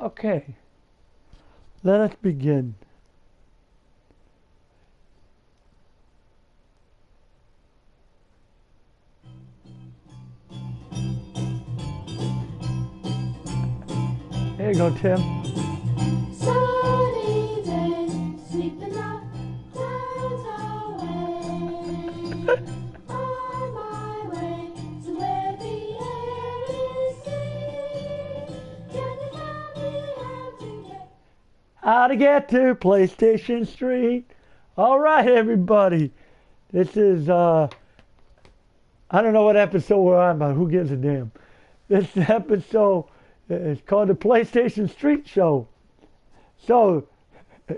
Okay, let us begin. Here you go, Tim. Sunny day, sweep the dark clouds away. On my way to where the air is sweet. Can you tell me How to get to PlayStation Street. All right, everybody. This is, I don't know what episode we're on, but who gives a damn? This episode is called the PlayStation Street Show. So,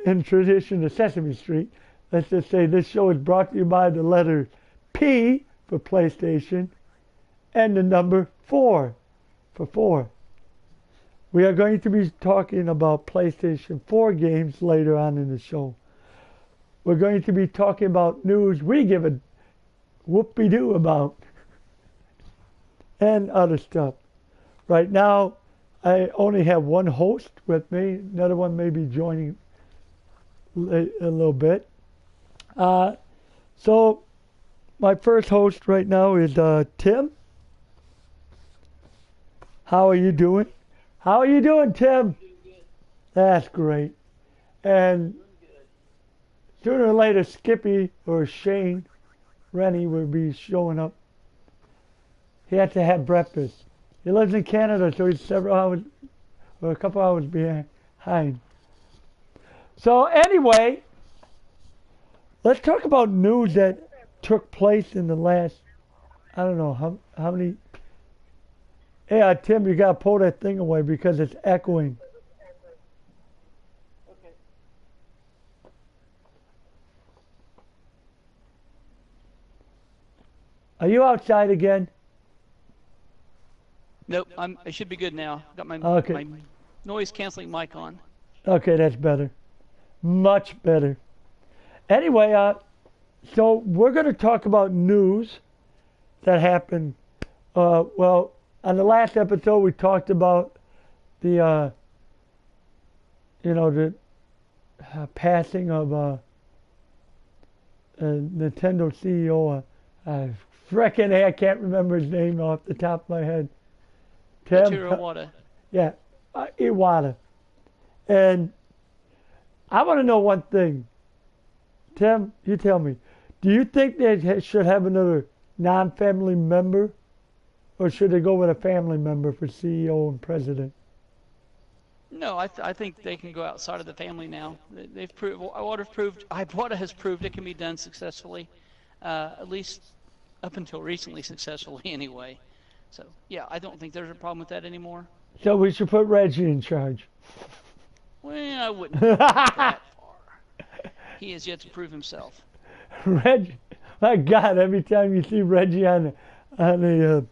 in tradition of Sesame Street, let's just say this show is brought to you by the letter P for PlayStation and the number 4 for 4. We are going to be talking about PlayStation 4 games later on in the show. We're going to be talking about news we give a whoopie-doo about and other stuff. Right now, I only have one host with me. Another one may be joining a little bit. So my first host right now is Tim. How are you doing? How are you doing, Tim? That's great. And sooner or later, Skippy or Shane Rennie will be showing up. He had to have breakfast. He lives in Canada, so he's several hours or a couple hours behind. So anyway, let's talk about news that took place in the last, I don't know, how many. Hey, Tim, you got to pull that thing away because it's echoing. Are you outside again? Nope, I should be good now. Got my Okay. my noise canceling mic on. Okay, that's better. Much better. Anyway, so we're going to talk about news that happened. Well, on the last episode, we talked about the, the passing of Nintendo CEO. Frickin' I can't remember his name off the top of my head. Tim? Ichiro Iwata. Yeah, Iwata. And I want to know one thing. Tim, you tell me. Do you think they should have another non-family member? Or should they go with a family member for CEO and president? No, I think they can go outside of the family now. They've proved Iwata has proved it can be done successfully, at least up until recently successfully anyway. So yeah, I don't think there's a problem with that anymore. So we should put Reggie in charge. Well, I wouldn't go that far. He has yet to prove himself. Reggie, my God! Every time you see Reggie on a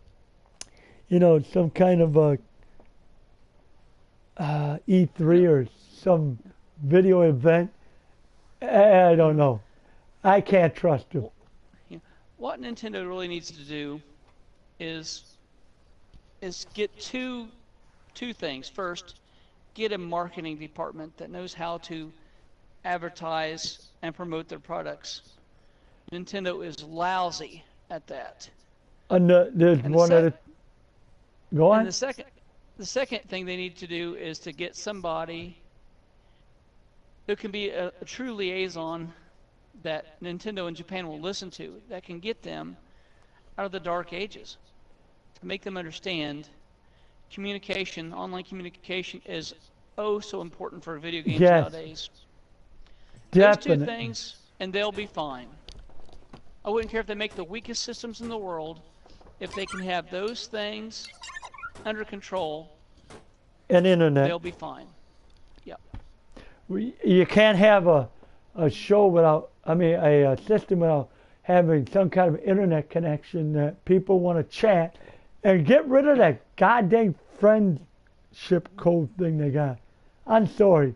some kind of E3 or some video event, I don't know. I can't trust him. Yeah. What Nintendo really needs to do is get two things. First, get a marketing department that knows how to advertise and promote their products. Nintendo is lousy at that. There's And one other. Go on. And the second thing they need to do is to get somebody who can be a true liaison that Nintendo in Japan will listen to, that can get them out of the dark ages, to make them understand communication, online communication is oh so important for video games Yes. nowadays. Definitely. Those two things, and they'll be fine. I wouldn't care if they make the weakest systems in the world. If they can have those things under control, And internet. they'll be fine. Yep. You can't have a show without, a system without having some kind of internet connection that people want to chat and get rid of that goddamn friendship code thing they got. I'm sorry.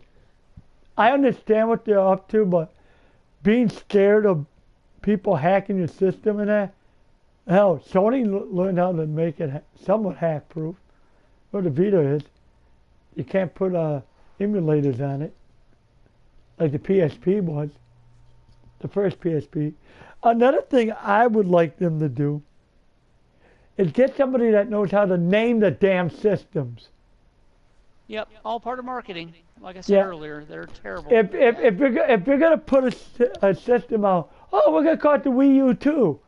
I understand what they're up to, but being scared of people hacking your system and that, hell, Sony learned how to make it somewhat hack-proof, or the Vita is. You can't put emulators on it like the PSP was, the first PSP. Another thing I would like them to do is get somebody that knows how to name the damn systems. Yep, all part of marketing. Like I said Yeah. earlier, they're terrible. If you're gonna put a system out, oh, we're gonna call it the Wii U 2,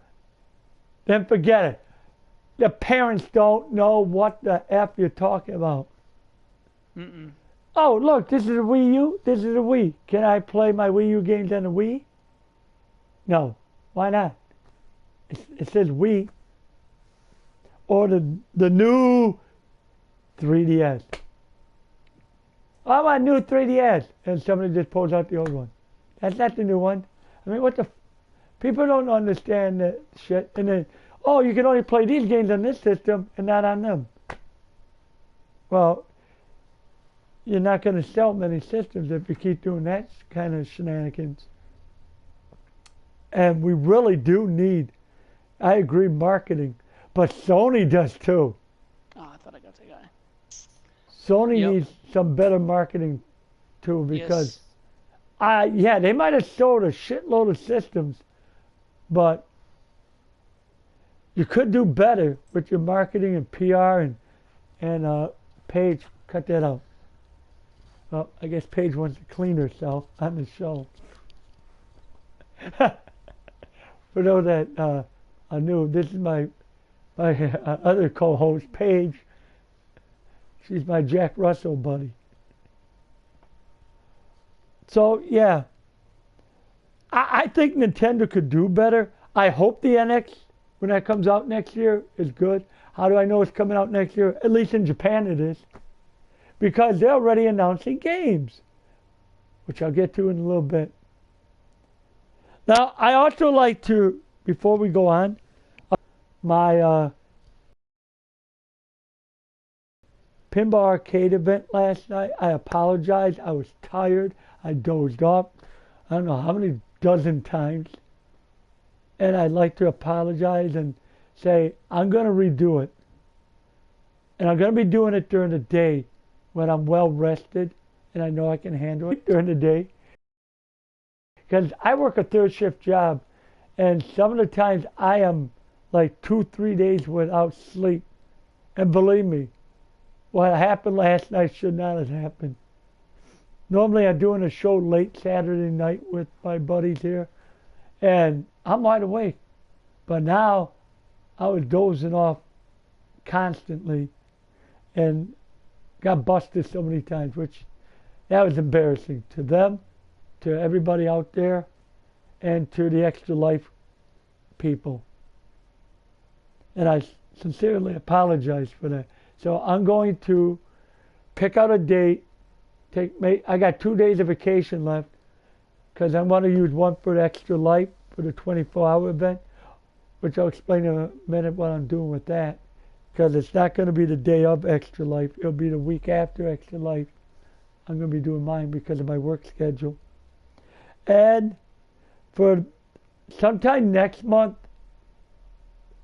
then forget it. The parents don't know what the F you're talking about. Mm-mm. Oh, look, this is a Wii U, this is a Wii. Can I play my Wii U games on the Wii? No. Why not? It says Wii. Or the new 3DS. I want a new 3DS. And somebody just pulls out the old one. That's not the new one. I mean, what the... People don't understand that shit. And then, oh, you can only play these games on this system and not on them. Well, you're not going to sell many systems if you keep doing that kind of shenanigans. And we really do need, I agree, marketing. But Sony does too. Oh, I thought I got the guy. Sony Yep. needs some better marketing too, because Yes. yeah, they might have sold a shitload of systems, but you could do better with your marketing and PR and Paige. Cut that out. Well, I guess Paige wants to clean herself on the show. For those that are new, this is my other co-host, Paige. She's my Jack Russell buddy. So, yeah. I think Nintendo could do better. I hope the NX, when that comes out next year, is good. How do I know it's coming out next year? At least in Japan it is. Because they're already announcing games, which I'll get to in a little bit. Now, I also like to, before we go on, my pinball arcade event last night. I apologize. I was tired. I dozed off. I don't know how many dozen times. And I'd like to apologize and say, I'm going to redo it. And I'm going to be doing it during the day when I'm well rested and I know I can handle it during the day. Because I work a third shift job, and some of the times I am like 2-3 days without sleep. And believe me, what happened last night should not have happened. Normally I'm doing a show late Saturday night with my buddies here, and I'm wide awake. But now I was dozing off constantly and got busted so many times, which that was embarrassing to them, to everybody out there, and to the Extra Life people. And I sincerely apologize for that. So I'm going to pick out a date. I got 2 days of vacation left because I want to use one for the Extra Life for the 24-hour event, which I'll explain in a minute what I'm doing with that. Because it's not going to be the day of Extra Life. It'll be the week after Extra Life. I'm going to be doing mine because of my work schedule. And for sometime next month,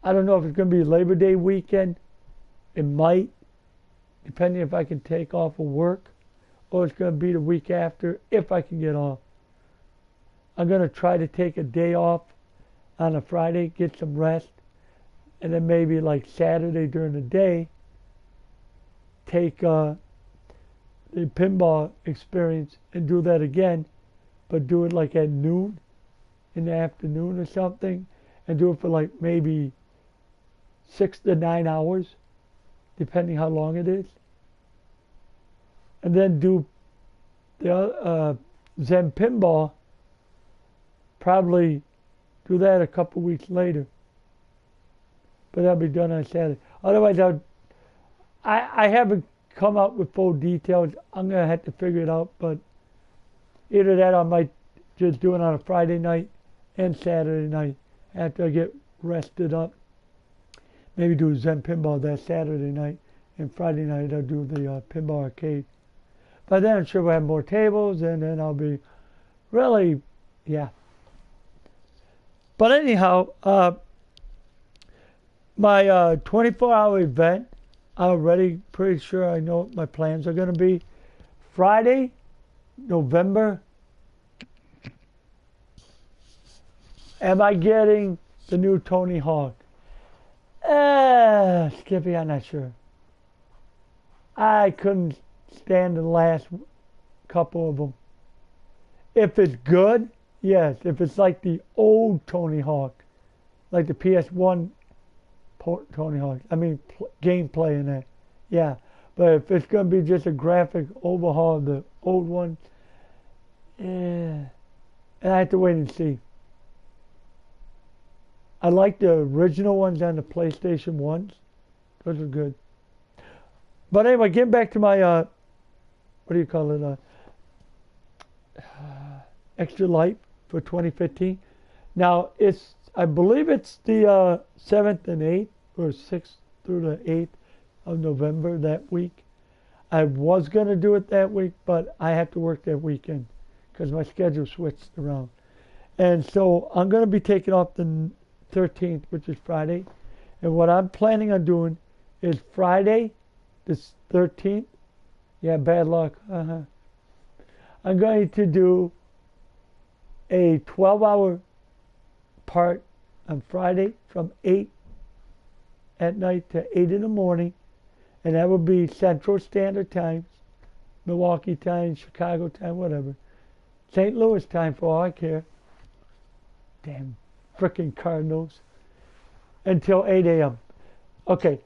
I don't know if it's going to be Labor Day weekend. It might, depending if I can take off of work, or it's going to be the week after if I can get off. I'm going to try to take a day off on a Friday, get some rest, and then maybe like Saturday during the day, take the pinball experience and do that again, but do it like at noon in the afternoon or something, and do it for like maybe 6 to 9 hours, depending how long it is. And then do the Zen Pinball, probably do that a couple weeks later. But that'll be done on Saturday. Otherwise, I haven't come up with full details. I'm going to have to figure it out. But either that or I might just do it on a Friday night and Saturday night after I get rested up. Maybe do Zen Pinball that Saturday night. And Friday night I'll do the Pinball Arcade. By then I'm sure we'll have more tables, and then I'll be really, yeah. But anyhow, my 24-hour event already pretty sure I know what my plans are going to be. Friday, November. Am I getting the new Tony Hawk? Skippy, I'm not sure. I couldn't stand the last couple of them. If it's good, yes. If it's like the old Tony Hawk, like the PS1 Tony Hawk, I mean gameplay in that, yeah. But if it's going to be just a graphic overhaul of the old one, yeah. And I have to wait and see. I like the original ones on the PlayStation 1s. Those are good. But anyway, getting back to my, what do you call it? Extra Life for 2015. Now, I believe it's the 7th and 8th, or 6th through the 8th of November that week. I was going to do it that week, but I had to work that weekend because my schedule switched around. And so I'm going to be taking off the 13th, which is Friday. And what I'm planning on doing is Friday, the 13th. Yeah, bad luck. I'm going to do a 12-hour part on Friday from 8 at night to 8 in the morning. And that will be Central Standard Times, Milwaukee time, Chicago time, whatever. St. Louis time for all I care. Damn frickin' Cardinals. Until 8 a.m. Okay.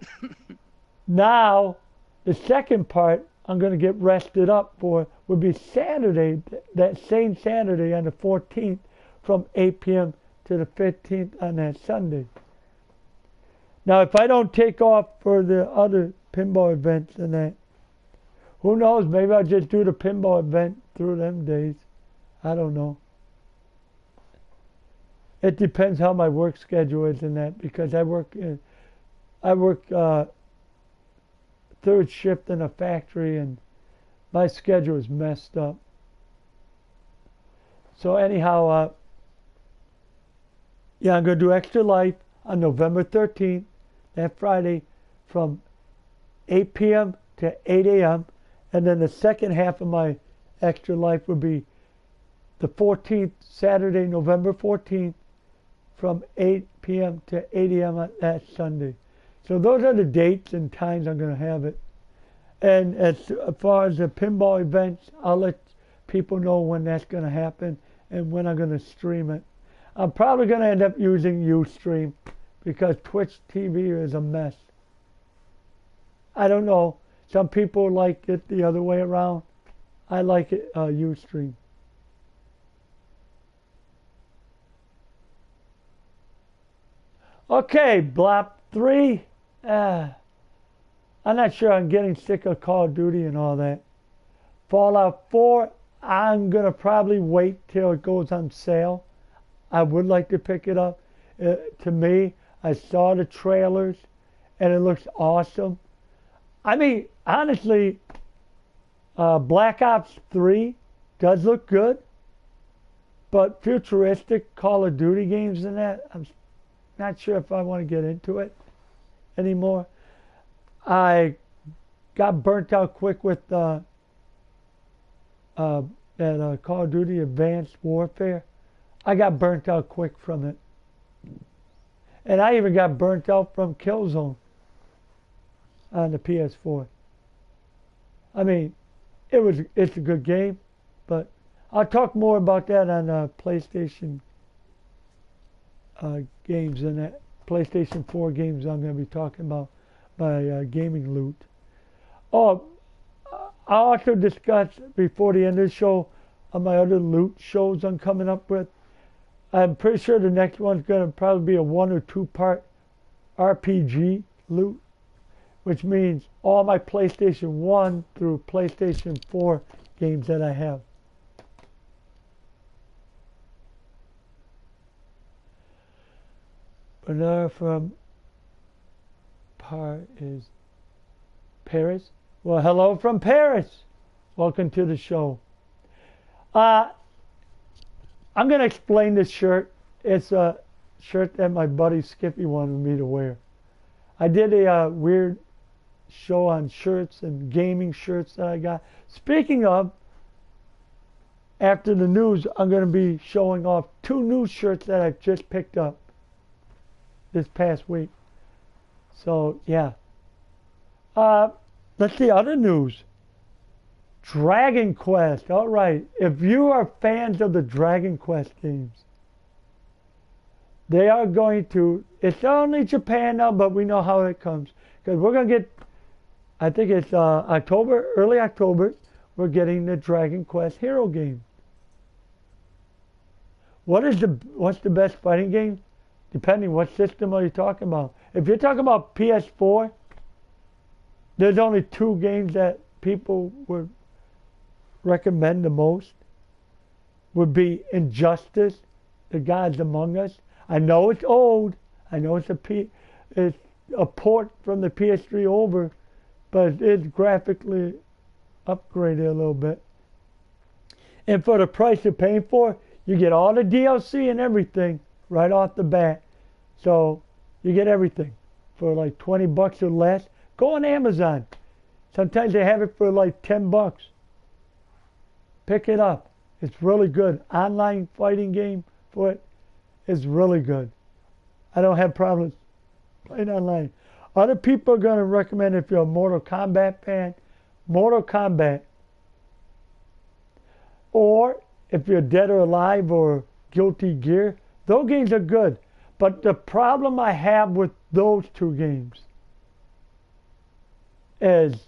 Now, the second part I'm going to get rested up for would be Saturday, that same Saturday on the 14th from 8 p.m. to the 15th on that Sunday. Now, if I don't take off for the other pinball events and that, who knows, maybe I'll just do the pinball event through them days. I don't know. It depends how my work schedule is in that, because I work third shift in a factory and my schedule is messed up. So anyhow, yeah, I'm going to do Extra Life on November 13th, that Friday, from 8 p.m. to 8 a.m. And then the second half of my Extra Life would be the 14th, Saturday, November 14th, from 8 p.m. to 8 a.m. on that Sunday. So those are the dates and times I'm going to have it. And as far as the pinball events, I'll let people know when that's going to happen and when I'm going to stream it. I'm probably going to end up using Ustream because Twitch TV is a mess. I don't know. Some people like it the other way around. I like it Ustream. Okay, Blop 3. I'm not sure. I'm getting sick of Call of Duty and all that. Fallout 4, I'm going to probably wait till it goes on sale. I would like to pick it up. To me, I saw the trailers and it looks awesome. I mean, honestly, Black Ops 3 does look good. But futuristic Call of Duty games and that, I'm not sure if I want to get into it anymore. I got burnt out quick with that Call of Duty Advanced Warfare. I got burnt out quick from it. And I even got burnt out from Killzone on the PS4. I mean, it's a good game, but I'll talk more about that on PlayStation games and that PlayStation 4 games I'm going to be talking about my gaming loot. Oh, I'll also discuss before the end of the show on my other loot shows I'm coming up with. I'm pretty sure the next one's going to probably be a 1 or 2 part RPG loot, which means all my PlayStation 1 through PlayStation 4 games that I have. Another from is Paris. Well, hello from Paris. Welcome to the show. I'm going to explain this shirt. It's a shirt that my buddy Skippy wanted me to wear. I did a weird show on shirts and gaming shirts that I got. Speaking of, after the news, I'm going to be showing off 2 new shirts that I've just picked up this past week. So, yeah. Let's see, other news. Dragon Quest. All right. If you are fans of the Dragon Quest games, they are going to, it's only Japan now, but we know how it comes. Because we're going to get, I think it's October, early October, we're getting the Dragon Quest Hero game. What's the best fighting game? Depending what system are you talking about. If you're talking about PS4, there's only 2 games that people would recommend the most. Would be Injustice, The Gods Among Us. I know it's old. I know it's a port from the PS3 over, but it's graphically upgraded a little bit. And for the price you're paying for, you get all the DLC and everything right off the bat. So you get everything for like 20 bucks or less. Go on Amazon. Sometimes they have it for like 10 bucks. Pick it up. It's really good. Online fighting game for it is really good. I don't have problems playing online. Other people are going to recommend, if you're a Mortal Kombat fan, Mortal Kombat. Or if you're Dead or Alive or Guilty Gear, those games are good. But the problem I have with those 2 games is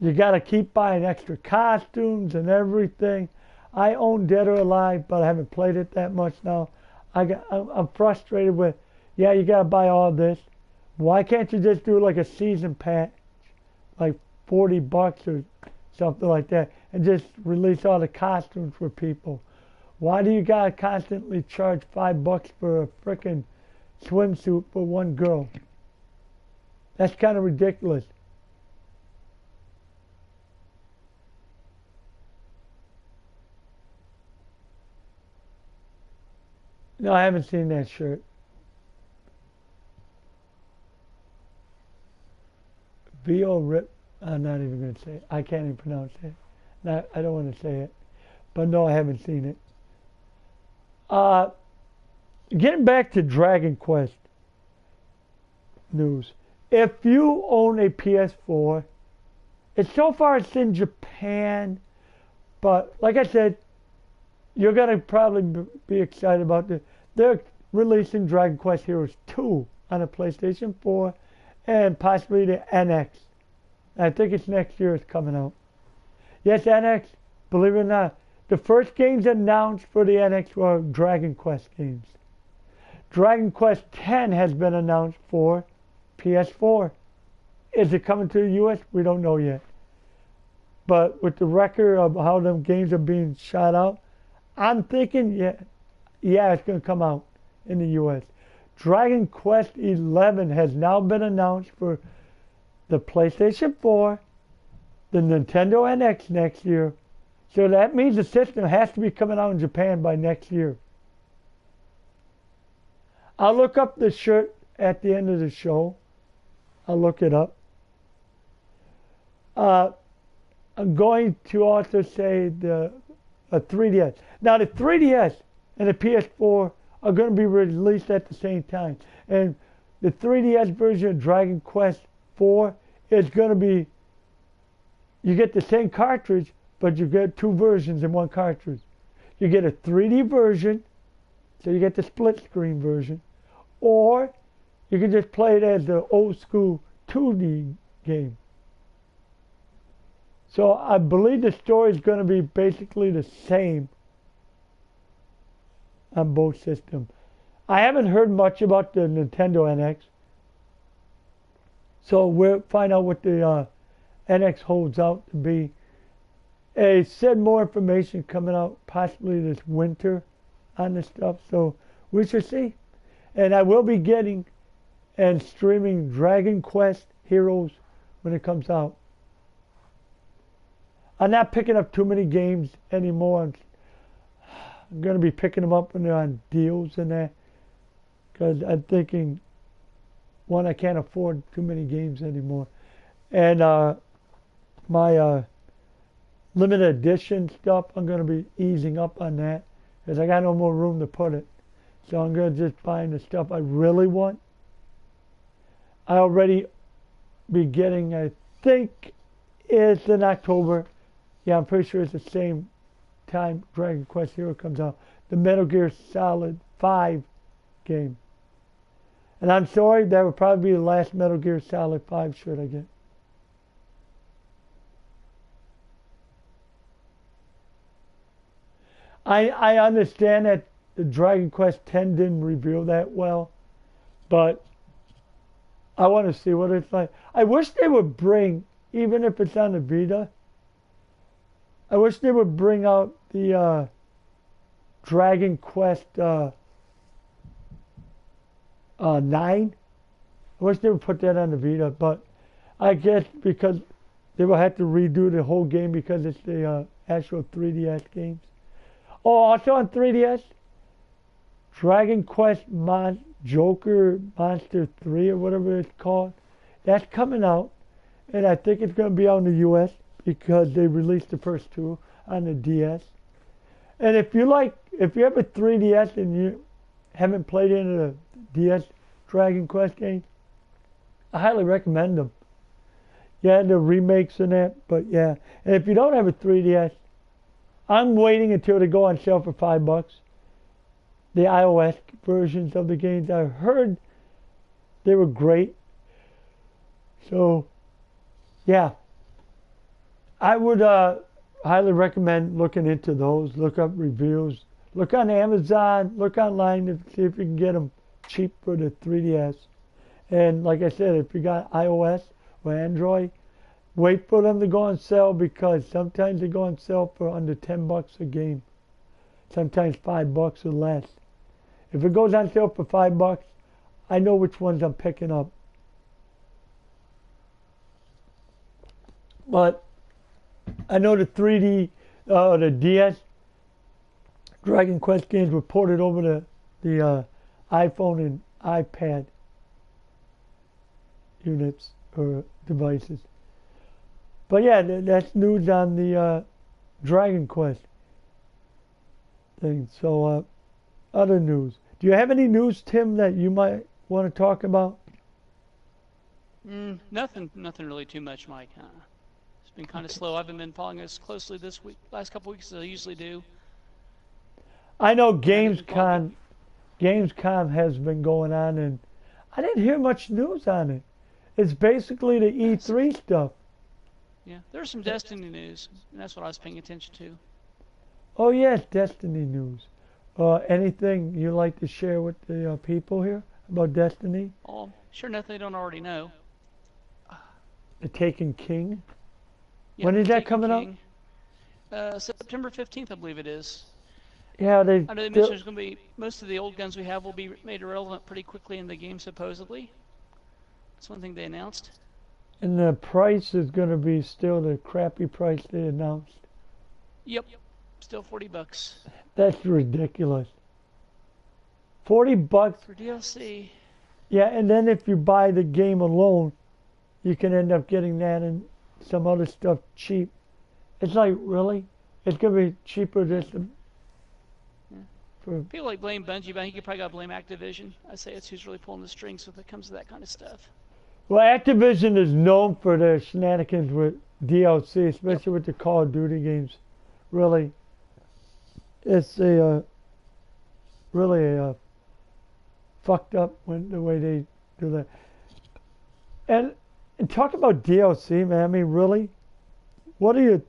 you got to keep buying extra costumes and everything. I own Dead or Alive, but I haven't played it that much now. I'm frustrated with, yeah, you got to buy all this. Why can't you just do like a season patch, like 40 bucks or something like that, and just release all the costumes for people? Why do you got to constantly charge 5 bucks for a frickin' swimsuit for one girl? That's kind of ridiculous. No, I haven't seen that shirt. VO Rip. I'm not even going to say it. I can't even pronounce it. I don't want to say it. But no, I haven't seen it. Getting back to Dragon Quest news. If you own a PS4, so far it's in Japan, but like I said, you're going to probably be excited about this. They're releasing Dragon Quest Heroes 2 on a PlayStation 4 and possibly the NX. I think it's next year it's coming out. Yes, NX, believe it or not, the first games announced for the NX were Dragon Quest games. Dragon Quest X has been announced for PS4. Is it coming to the US? We don't know yet. But with the record of how them games are being shot out, I'm thinking, yeah, it's going to come out in the US. Dragon Quest XI has now been announced for the PlayStation 4, the Nintendo NX next year. So that means the system has to be coming out in Japan by next year. I'll look up the shirt at the end of the show. I'll look it up. I'm going to also say a 3DS. Now the 3DS and the PS4 are going to be released at the same time. And the 3DS version of Dragon Quest 4 is going to be, you get the same cartridge, but you get 2 versions in one cartridge. You get a 3D version, so you get the split screen version, or you can just play it as the old school 2D game. So I believe the story is going to be basically the same on both systems. I haven't heard much about the Nintendo NX, so we'll find out what the NX holds out to be. They said more information coming out possibly this winter on this stuff, so we shall see. And I will be getting and streaming Dragon Quest Heroes when it comes out. I'm not picking up too many games anymore. I'm going to be picking them up when they're on deals and that, because I'm thinking, one, I can't afford too many games anymore, And my limited edition stuff, I'm going to be easing up on that because I got no more room to put it. So I'm going to just find the stuff I really want. I already be getting, I think it's in October. Yeah, I'm pretty sure it's the same time Dragon Quest Hero comes out. The Metal Gear Solid 5 game. And I'm sorry, that would probably be the last Metal Gear Solid 5 shirt I get. I understand that the Dragon Quest X didn't reveal that well, but I want to see what it's like. I wish they would bring, even if it's on the Vita, I wish they would bring out the Dragon Quest 9. I wish they would put that on the Vita, but I guess because they will have to redo the whole game because it's the actual 3DS games. Oh, also on 3DS, Dragon Quest Joker Monster 3 or whatever it's called. That's coming out, and I think it's going to be out in the US because they released the first two on the DS. And if you have a 3DS and you haven't played any of the DS Dragon Quest games, I highly recommend them. Yeah, the remakes and that, but yeah. And if you don't have a 3DS, I'm waiting until they go on sale for $5. The iOS versions of the games, I heard they were great. So, yeah. I would highly recommend looking into those. Look up reviews. Look on Amazon. Look online to see if you can get them cheap for the 3DS. And like I said, if you got iOS or Android, wait for them to go on sale because sometimes they go on sale for under $10 a game. Sometimes $5 or less. If it goes on sale for $5, I know which ones I'm picking up. But I know the the DS Dragon Quest games were ported over to the iPhone and iPad units or devices. But yeah, that's news on the Dragon Quest thing. So, other news. Do you have any news, Tim, that you might want to talk about? Nothing really too much, Mike. It's been kind of slow. I haven't been following as closely last couple weeks as I usually do. I know Gamescom has been going on, and I didn't hear much news on it. It's basically the E3 stuff. Yeah, there's some Destiny news, and that's what I was paying attention to. Oh yes, Destiny news. Anything you like to share with the people here about Destiny? Oh, sure, nothing they don't already know. The Taken King. Yeah, When is that Taken coming King. September 15th, I believe it is. Yeah, I know they mentioned there's going to be most of the old guns we have will be made irrelevant pretty quickly in the game, supposedly. That's one thing they announced. And the price is going to be still the crappy price they announced. Yep, still $40 That's ridiculous. $40. for DLC. Yeah, and then if you buy the game alone, you can end up getting that and some other stuff cheap. It's like, really? It's going to be cheaper just for... People like blame Bungie, but I think you probably got to blame Activision. I say it's who's really pulling the strings when it comes to that kind of stuff. Well, Activision is known for their shenanigans with DLC, especially with the Call of Duty games. Really, it's really fucked up the way they do that. And talk about DLC, man. I mean, really, what are your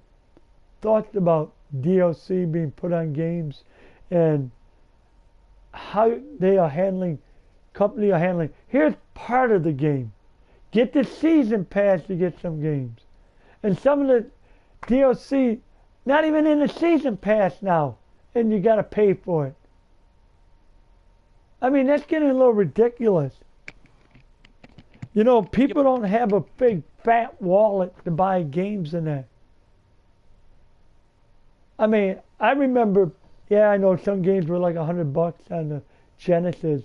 thoughts about DLC being put on games and how they are handling, company are handling? Here's part of the game. Get the season pass to get some games. And some of the DLC, not even in the season pass now, and you got to pay for it. I mean, that's getting a little ridiculous. You know, people don't have a big fat wallet to buy games in that. I mean, I remember, yeah, I know some games were like $100 on the Genesis.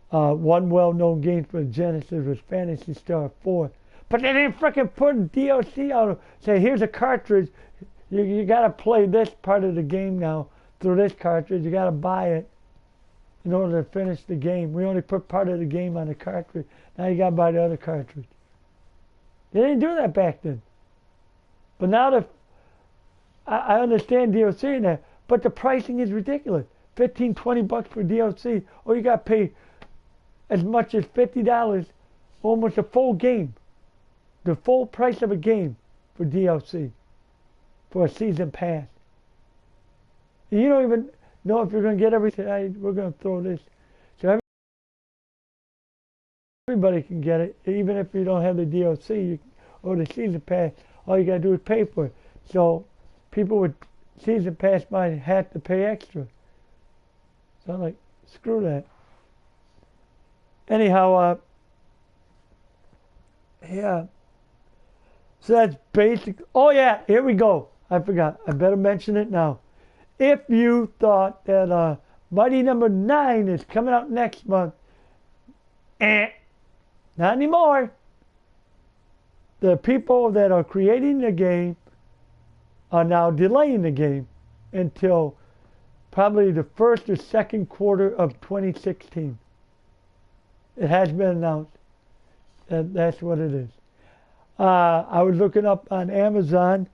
One well-known game for Genesis was Phantasy Star 4. But they didn't freaking put DLC out. Say, here's a cartridge. You got to play this part of the game now through this cartridge. You got to buy it in order to finish the game. We only put part of the game on the cartridge. Now you got to buy the other cartridge. They didn't do that back then. But now that I understand DLC in that, but the pricing is ridiculous. $15-20 for DLC, or you got to pay as much as $50, almost a full game, the full price of a game for DLC, for a season pass. And you don't even know if you're going to get everything. We're going to throw this, so everybody can get it, even if you don't have the DLC or the season pass. All you got to do is pay for it. So people with season pass might have to pay extra. So I'm like, screw that. Anyhow, yeah. So that's basic. Oh yeah, here we go. I forgot. I better mention it now. If you thought that Mighty Number 9 is coming out next month, not anymore. The people that are creating the game are now delaying the game until probably the first or second quarter of 2016. It has been announced. That's what it is. I was looking up on Amazon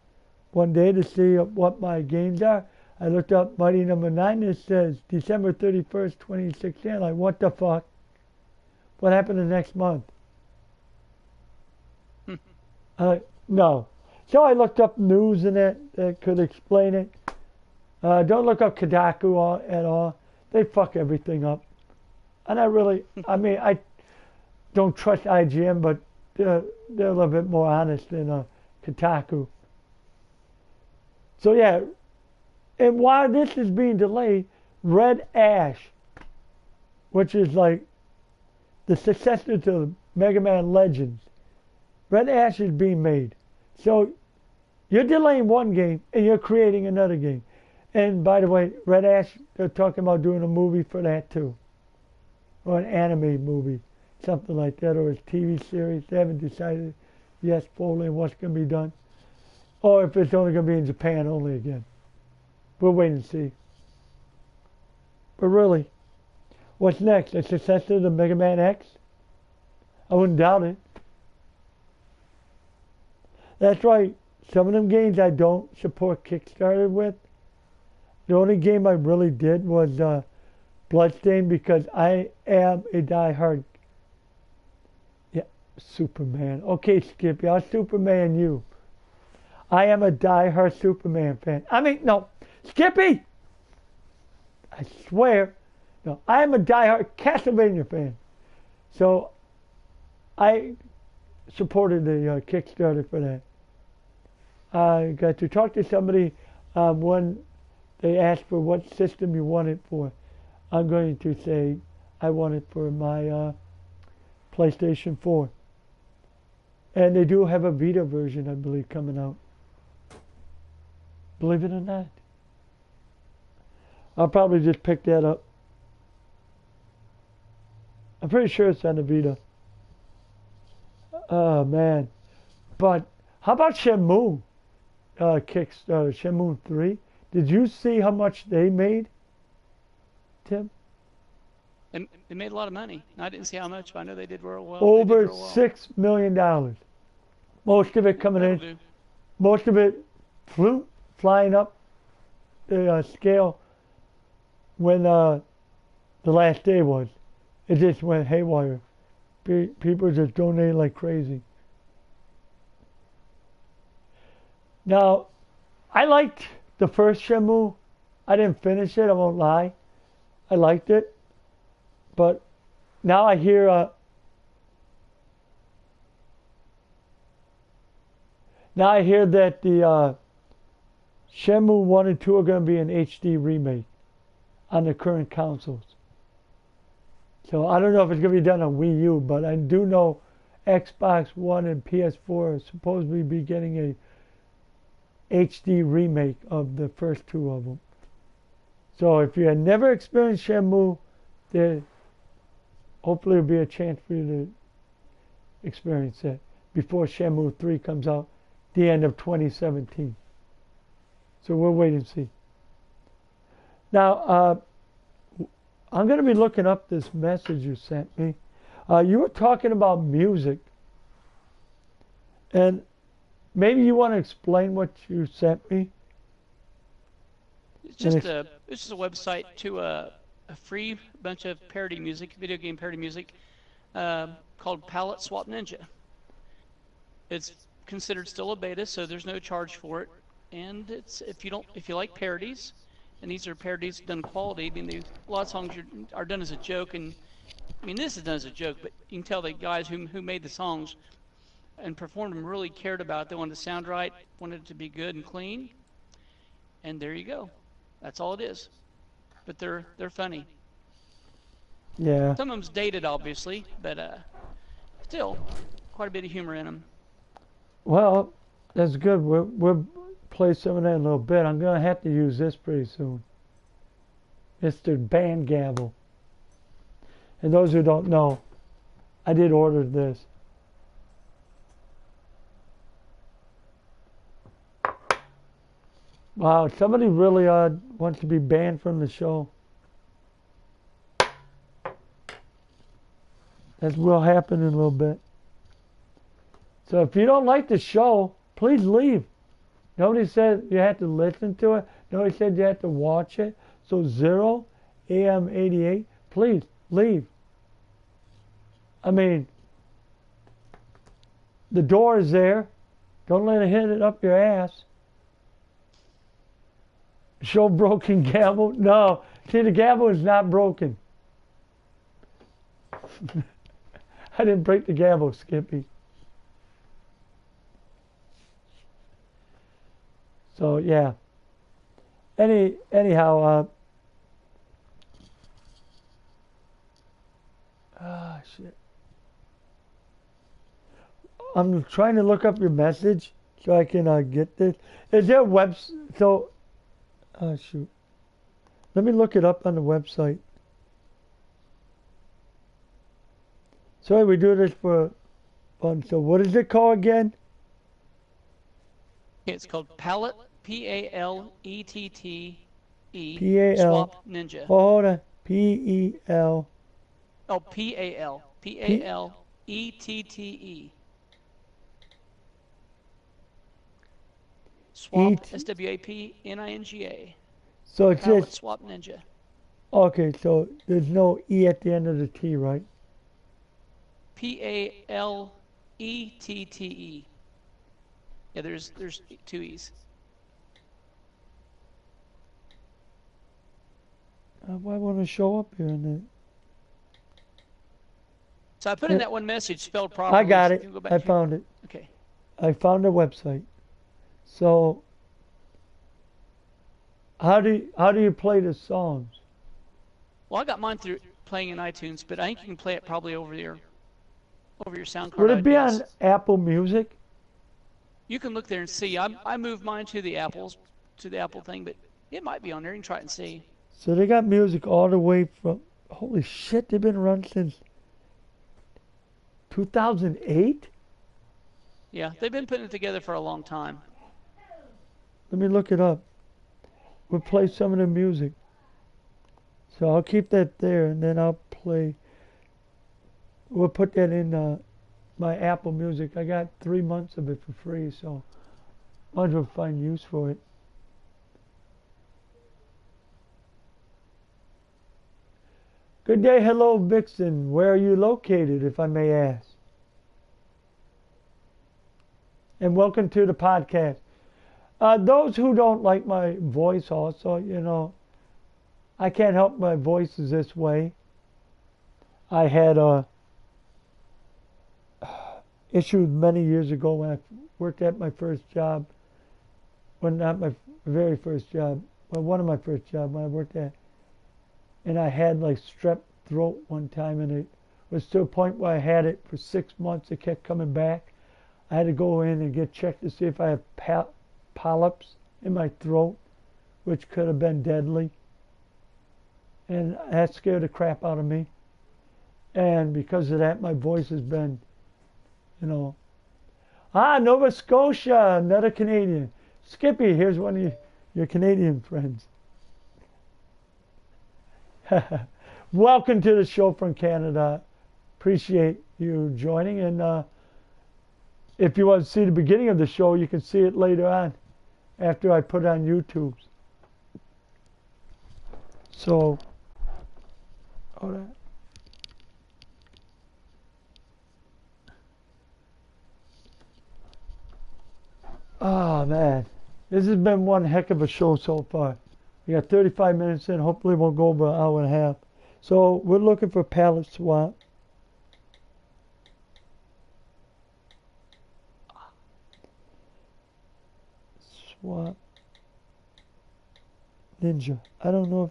one day to see what my games are. I looked up Mighty Number 9. It says December 31st, 2016. I'm like, what the fuck? What happened the next month? I'm like, no. So I looked up news and that could explain it. Don't look up Kodaku at all. They fuck everything up. And I don't trust IGN, but they're a little bit more honest than Kotaku. So yeah, and while this is being delayed, Red Ash, which is like the successor to Mega Man Legends, Red Ash is being made. So you're delaying one game and you're creating another game. And by the way, Red Ash, they're talking about doing a movie for that too. Or an anime movie, something like that, or a TV series. They haven't decided yet fully what's going to be done. Or if it's only going to be in Japan only again. We'll wait and see. But really, what's next? A successor to Mega Man X? I wouldn't doubt it. That's right. Some of them games I don't support Kickstarter with. The only game I really did was Bloodstained, because I am a diehard. Yeah, Superman. Okay, Skippy, I'll Superman you. I am a diehard Superman fan. No, Skippy! I swear. No, I am a diehard Castlevania fan. So, I supported the Kickstarter for that. I got to talk to somebody when they asked for what system you want it for. I'm going to say I want it for my PlayStation 4. And they do have a Vita version, I believe, coming out. Believe it or not. I'll probably just pick that up. I'm pretty sure it's on the Vita. Oh, man. But how about Shenmue? Kickstarter, Shenmue 3. Did you see how much they made, Tim? They made a lot of money. I didn't see how much, but I know they did real well. Over $6 million. Most of it coming That'll in. do. Most of it flying up the scale when the last day was. It just went haywire. People just donating like crazy. Now, I liked the first Shenmue. I didn't finish it, I won't lie. I liked it. But now I hear that the Shenmue 1 and 2 are going to be an HD remake on the current consoles. So I don't know if it's going to be done on Wii U, but I do know Xbox One and PS4 are supposedly be getting a HD remake of the first two of them. So if you had never experienced Shenmue, there hopefully will be a chance for you to experience that. before Shenmue 3 comes out the end of 2017. So we'll wait and see. Now, I'm going to be looking up this message you sent me. You were talking about music, and maybe you want to explain what you sent me? It's just a website to a free bunch of parody music, video game parody music, called Palette Swap Ninja. It's considered still a beta, so there's no charge for it. And it's if you like parodies, and these are parodies done quality. I mean, a lot of songs are done as a joke, and I mean this is done as a joke, but you can tell the guys who made the songs and performed them really cared about it. They wanted to sound right, wanted it to be good and clean, and there you go. That's all it is. But they're funny. Yeah. Some of them's dated, obviously, but still quite a bit of humor in them. Well, that's good. We'll play some of that in a little bit. I'm going to have to use this pretty soon. Mr. Band Gavel. And those who don't know, I did order this. Wow, somebody really wants to be banned from the show. That will happen in a little bit. So if you don't like the show, please leave. Nobody said you had to listen to it. Nobody said you had to watch it. So 0 AM88, please leave. I mean, the door is there. Don't let it hit it up your ass. Show broken gavel? No. See, the gavel is not broken. I didn't break the gavel, Skippy. So, yeah. Anyhow, shit. I'm trying to look up your message so I can get this. Is there a website? So, shoot. Let me look it up on the website. Sorry, we do this for fun. So what is it called again? It's called Palette, P-A-L-E-T-T-E, P-A-L. Swap Ninja. Oh, hold on. P-E-L. Oh, P-A-L. P-A-L-E-T-T-E. Swap, S-W-A-P-N-I-N-G-A. So it's Palette just, Swap Ninja. okay, so there's no E at the end of the T, right? P-A-L-E-T-T-E. Yeah, there's 2 E's. Why won't it show up here in the... So I put in that one message spelled properly. I got so it. you can go back I to- found it. Okay. I found the website. So, how do you play the songs? Well, I got mine through playing in iTunes, but I think you can play it probably over your sound card. Would it be I guess. on Apple Music? You can look there and see. I moved mine to the Apple thing, but it might be on there. You can try it and see. So they got music all the way from... Holy shit, they've been around since 2008? Yeah, they've been putting it together for a long time. Let me look it up. We'll play some of the music. So I'll keep that there, and then I'll play... We'll put that in my Apple Music. I got 3 months of it for free, so might as well find use for it. Good day, hello, Vixen. Where are you located, if I may ask? And welcome to the podcast. Those who don't like my voice also, I can't help my voice is this way. I had issues many years ago when I worked at my first job. Well, not my very first job. Well, one of my first jobs when I worked at. And I had like strep throat one time, and it was to a point where I had it for 6 months. It kept coming back. I had to go in and get checked to see if I had polyps in my throat, which could have been deadly. And that scared the crap out of me. And because of that, my voice has been, Ah, Nova Scotia, another Canadian. Skippy, here's one of your Canadian friends. Welcome to the show from Canada. Appreciate you joining. And if you want to see the beginning of the show, you can see it later on after I put it on YouTube. So, hold on. Oh, man. This has been one heck of a show so far. We got 35 minutes in. Hopefully, we'll go over an hour and a half. So, we're looking for Palette Swap. Swap. Ninja. I don't know if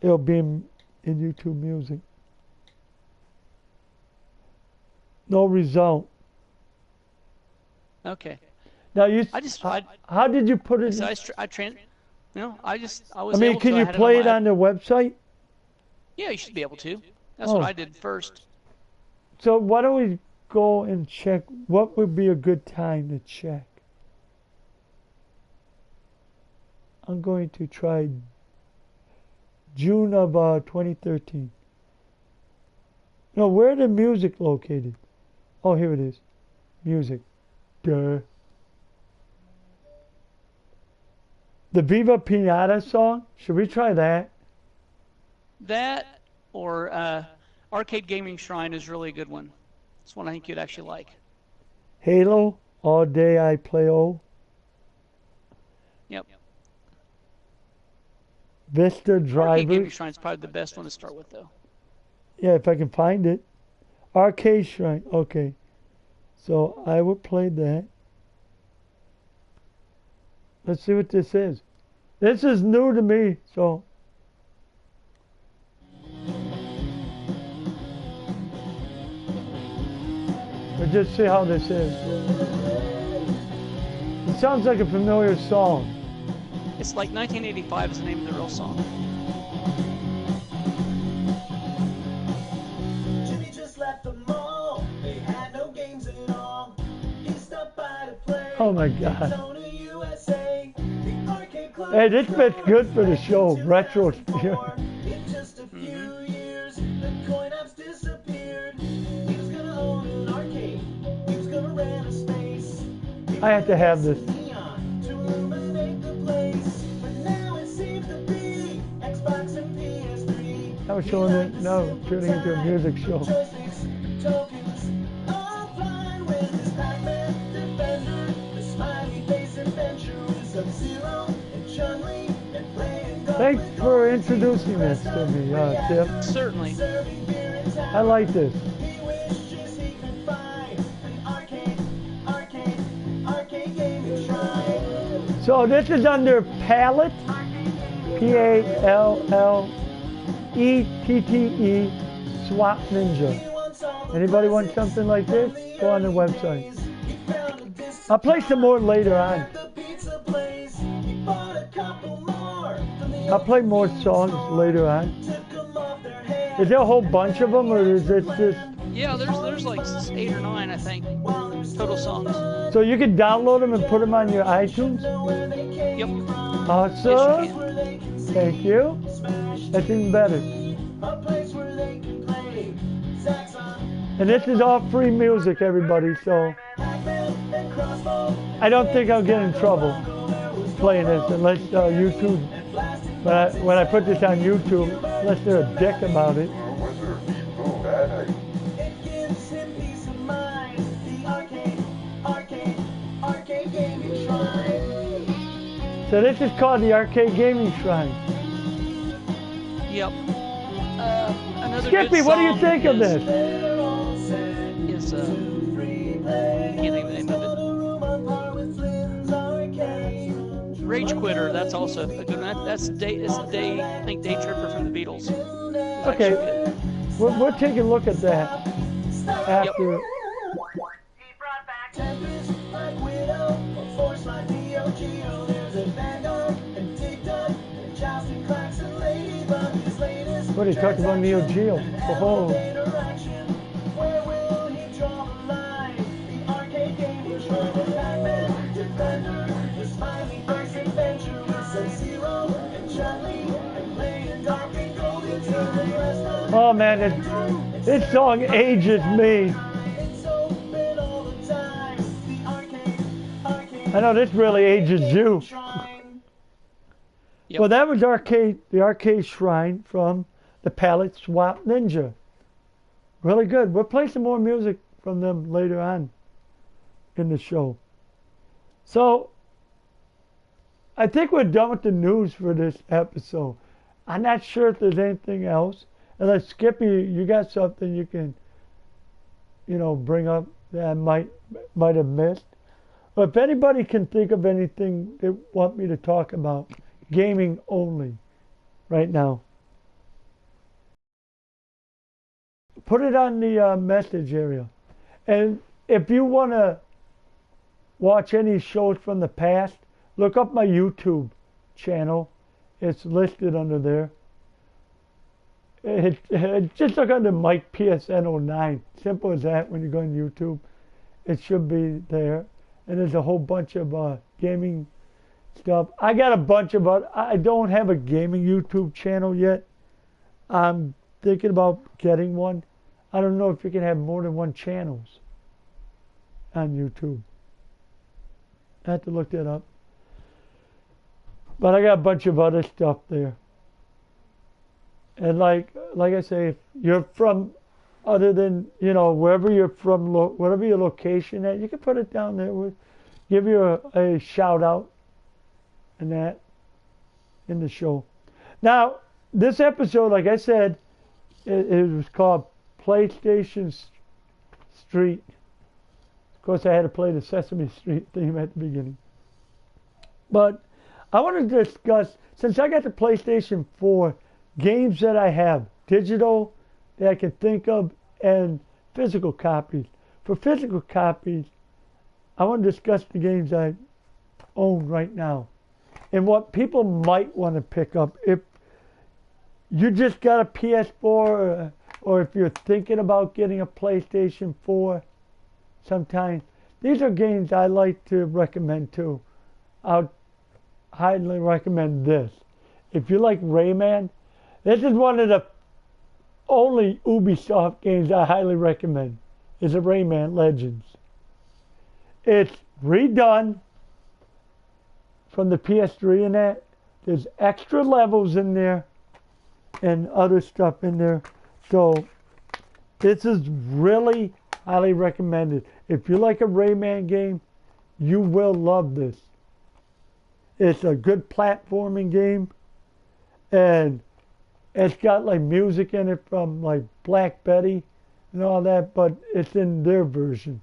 it'll be in YouTube Music. No result. Okay. Now you. I how did you put it? So I was I mean, able can to. you play it on the website? Yeah, you should be able to. That's what I did first. So why don't we go and check? What would be a good time to check? I'm going to try June of 2013. No, where the music located? Oh, here it is. Music. Duh. The Viva Pinata song? Should we try that? That or Arcade Gaming Shrine is really a good one. It's one I think you'd actually like. Halo, All Day I Play O. Yep. Vista Arcade Gaming Drivers. Shrine is probably the best one to start with, though. Yeah, if I can find it. Arcade Shrine. Okay. So I will play that. Let's see what this is. This is new to me, so. We'll just see how this is. It sounds like a familiar song. It's like 1985 is the name of the real song. Jimmy just left the mall. They had no games at all. He stopped by to play. Oh my God. Daytona, USA. The arcade club Hey, this fits good for the show. Retro. In just a few years, the coin ops disappeared. He was gonna own an arcade. He was gonna rent a space. I have to have this. Neon to illuminate the place. But now it seems to be Xbox and PS3. I was showing it. No, turning into a music show. Joysticks, tokens, all flying with his Pac-Man Defender. The smiley face adventure with Sub-Zero and Chun-Li and playing golf. Thanks for introducing this to me, Tim. Certainly. Serving beer in town. I like this. He wishes he could find an arcade gaming shrine. So this is under Palette, P-A-L-L-E-T-T-E, Swap Ninja. He wants all the Anybody want something like this? Go on the website. I'll play some more later on. the pizza place. He bought a couple more from the I'll play more songs later on. took 'em off their hands. Is there a whole bunch of them, or is it just... Yeah, there's like 8 or 9, I think, total songs. So you can download them and put them on your iTunes? Yep. Awesome. Yes, you can. Thank you. That's even better. A place where they can play saxophone, And this is all free music, everybody, so Pac-Man, and crossbow, I don't think I'll get in trouble playing this unless YouTube, when I put this on YouTube, unless they're a dick about it. it gives him peace of mind. The arcade gaming shrine. So this is called the Arcade Gaming Shrine. Yep. Another Skippy, good what do you song think of this? They're all set Is to free play. can't think of the name of Build a room on par with Flynn's arcade. it. Rage Quitter. That's also a good one. That's Day. It's Day. I think Day Tripper from the Beatles. It's Okay. actually good. We'll take a look at that after. He brought back Tempest, like Widow, or Force like Neo Geo. There's a Vanguard and Dig Dug and Jousting Clacks and Ladybug. His latest What are you talking about, Neo Geo? Oh, interaction. Where will he draw the line? The arcade man, this song ages me. It's open all the time. The arcade I know this really ages you. shrine. Yep. Well, that was the arcade shrine from the Palette Swap Ninja. Really good. We'll play some more music from them later on in the show. So, I think we're done with the news for this episode. I'm not sure if there's anything else. Unless Skippy, you got something you can, bring up that I might have missed. But if anybody can think of anything they want me to talk about, gaming only, right now, put it on the message area. And if you want to watch any shows from the past, look up my YouTube channel. It's listed under there. Just look under Mike PSN09. Simple as that. When you go on YouTube, it should be there. And there's a whole bunch of gaming stuff. I got a bunch of I don't have a gaming YouTube channel yet. I'm thinking about getting one. I don't know if you can have more than one channels on YouTube. I have to look that up. But I got a bunch of other stuff there. And like I say, if you're from other than, wherever you're from, whatever your location at, you can put it down there. We'll give you a shout out and that in the show. Now, this episode, like I said, it was called PlayStation Street. Of course, I had to play the Sesame Street theme at the beginning. But I want to discuss, since I got the PlayStation 4, games that I have, digital that I can think of, and physical copies. For physical copies, I want to discuss the games I own right now and what people might want to pick up. If you just got a PS4 or if you're thinking about getting a PlayStation 4 sometime, these are games I like to recommend too. I'll highly recommend this. If you like Rayman, this is one of the only Ubisoft games I highly recommend. Is a Rayman Legends. It's redone from the PS3 and that. There's extra levels in there and other stuff in there. So this is really highly recommended. If you like a Rayman game, you will love this. It's a good platforming game, and it's got like music in it from like Black Betty and all that, but it's in their version.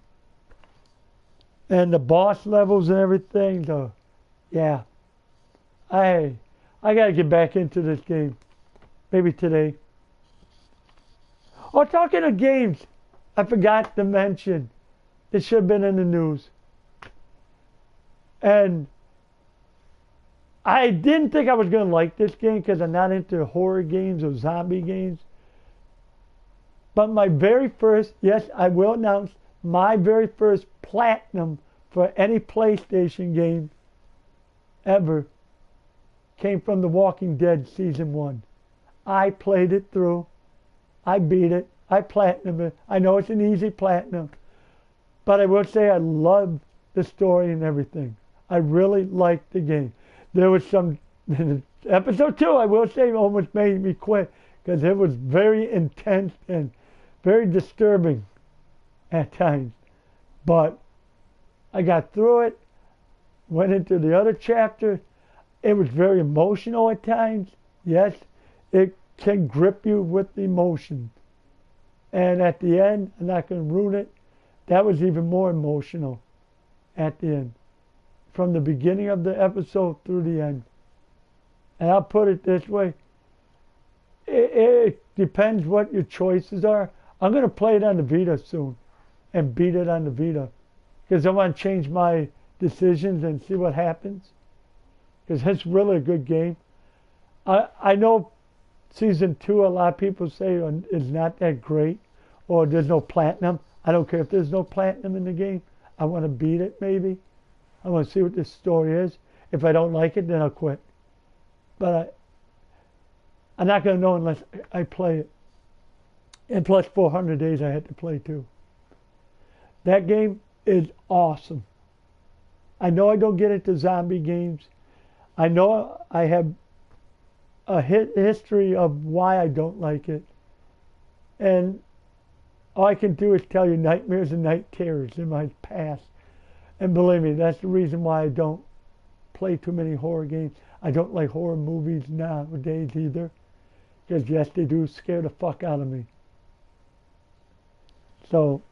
And the boss levels and everything, so yeah. I gotta get back into this game. Maybe today. Oh, talking of games, I forgot to mention. It should have been in the news. And I didn't think I was going to like this game because I'm not into horror games or zombie games. But my very first, yes, I will announce, my very first platinum for any PlayStation game ever came from The Walking Dead Season 1. I played it through. I beat it. I platinumed it. I know it's an easy platinum. But I will say I love the story and everything. I really liked the game. There was some, episode 2, I will say, almost made me quit because it was very intense and very disturbing at times. But I got through it, went into the other chapter. It was very emotional at times. Yes, it can grip you with the emotion. And at the end, I'm not going to ruin it, that was even more emotional at the end. From the beginning of the episode through the end. And I'll put it this way. It depends what your choices are. I'm going to play it on the Vita soon and beat it on the Vita. Because I want to change my decisions and see what happens. Because it's really a good game. I know Season 2, a lot of people say is not that great. Or there's no platinum. I don't care if there's no platinum in the game. I want to beat it maybe. I want to see what this story is. If I don't like it, then I'll quit. But I'm not going to know unless I play it. And plus 400 days I had to play too. That game is awesome. I know I don't get into zombie games. I know I have a history of why I don't like it. And all I can do is tell you nightmares and night terrors in my past. And believe me, that's the reason why I don't play too many horror games. I don't like horror movies nowadays either. Because yes, they do scare the fuck out of me. So,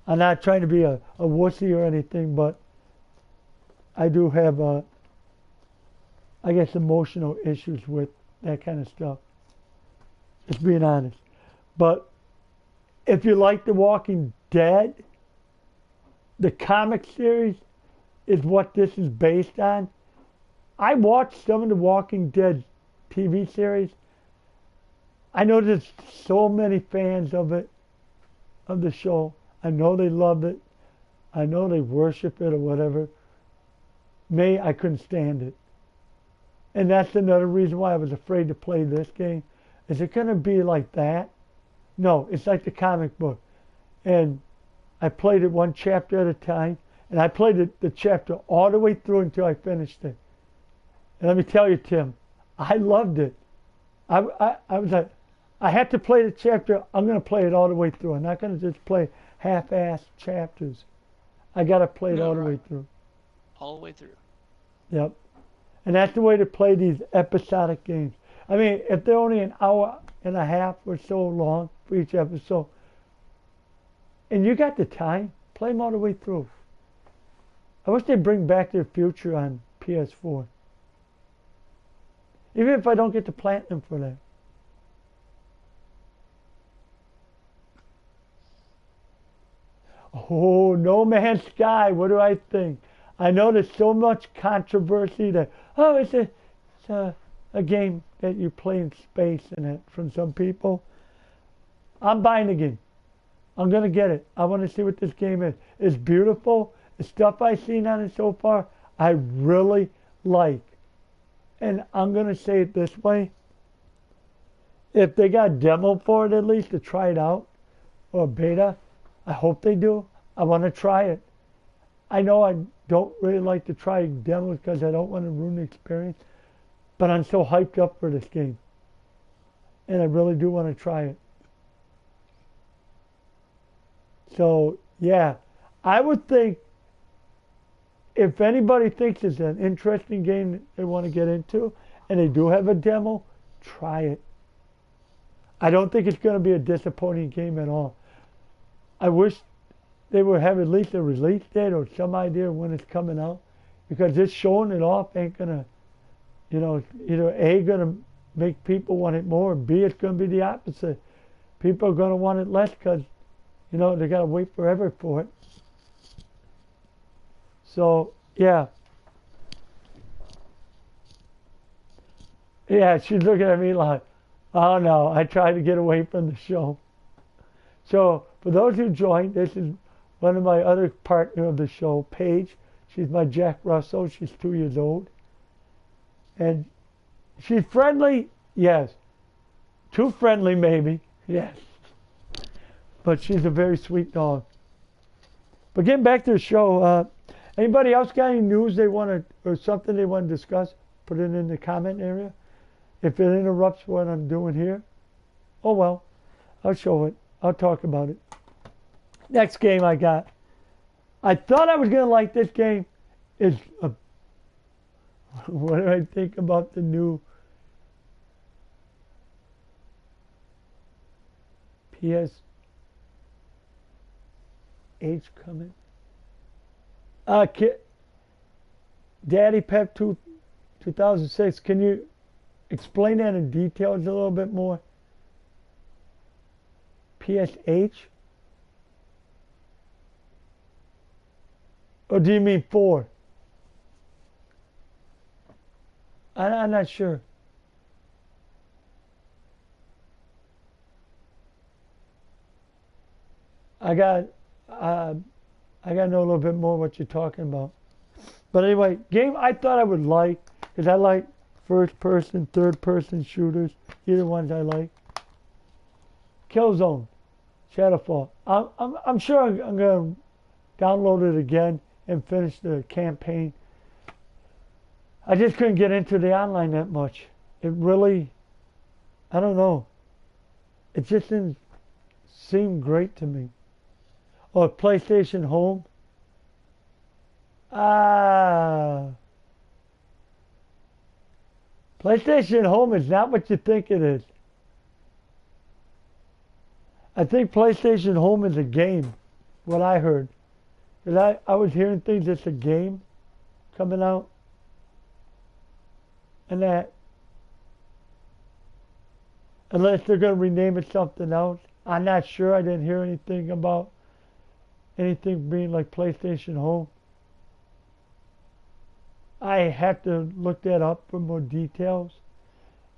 I'm not trying to be a wussy or anything, but I do have, I guess, emotional issues with that kind of stuff. Just being honest. But if you like The Walking Dead, the comic series is what this is based on. I watched some of The Walking Dead TV series. I know there's so many fans of it, of the show. I know they love it. I know they worship it or whatever. Me, I couldn't stand it. And that's another reason why I was afraid to play this game. Is it going to be like that? No, it's like the comic book. And I played it one chapter at a time. And I played the chapter all the way through until I finished it. And let me tell you, Tim, I loved it. I was like, I had to play the chapter. I'm going to play it all the way through. I'm not going to just play half-assed chapters. I got to play it all the way through. All the way through. Yep. And that's the way to play these episodic games. I mean, if they're only an hour and a half or so long for each episode, and you got the time, play them all the way through. I wish they'd bring Back to the Future on PS4. Even if I don't get the platinum for that. Oh, No Man's Sky, what do I think? I know there's so much controversy that, oh, it's a game that you play in space in it from some people. I'm buying the game. I'm going to get it. I want to see what this game is. It's beautiful. The stuff I've seen on it so far, I really like. And I'm going to say it this way. If they got a demo for it at least to try it out, or a beta, I hope they do. I want to try it. I know I don't really like to try demos because I don't want to ruin the experience. But I'm so hyped up for this game. And I really do want to try it. So, yeah. I would think if anybody thinks it's an interesting game that they want to get into, and they do have a demo, try it. I don't think it's going to be a disappointing game at all. I wish they would have at least a release date or some idea of when it's coming out, because just showing it off ain't going to, either A, going to make people want it more, or B, it's going to be the opposite. People are going to want it less because, they got to wait forever for it. So, yeah. Yeah, she's looking at me like, oh no, I tried to get away from the show. So, for those who joined, this is one of my other partner of the show, Paige. She's my Jack Russell. She's 2 years old. And she's friendly, yes. Too friendly, maybe, yes. But she's a very sweet dog. But getting back to the show, anybody else got any news they want to, or something they want to discuss? Put it in the comment area. If it interrupts what I'm doing here, oh well, I'll show it. I'll talk about it. Next game I got. I thought I was going to like this game. Is what do I think about the new PSH coming? Daddy Pep 2006. Can you explain that in details a little bit more? PSH? Or do you mean 4? I'm not sure. I got to know a little bit more what you're talking about. But anyway, game I thought I would like, because I like first person, third person shooters. Either ones I like. Killzone. Shadowfall. I'm sure I'm gonna download it again and finish the campaign. I just couldn't get into the online that much. It really, I don't know. It just didn't seem great to me. Or PlayStation Home. PlayStation Home is not what you think it is. I think PlayStation Home is a game, what I heard. Because I was hearing things, it's a game coming out. And that, unless they're going to rename it something else, I'm not sure. I didn't hear anything about anything being like PlayStation Home. I have to look that up for more details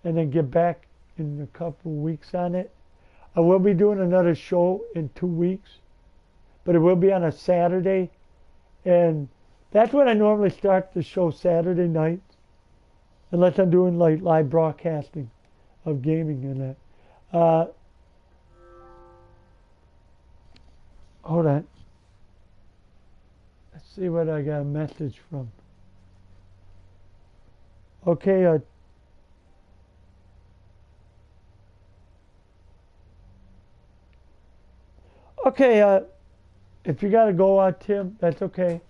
and then get back in a couple of weeks on it. I will be doing another show in 2 weeks, but it will be on a Saturday, and that's when I normally start the show, Saturday nights, unless I'm doing like live broadcasting of gaming and that. Hold on. Let's see what I got a message from. Okay, if you gotta go, Tim, that's okay.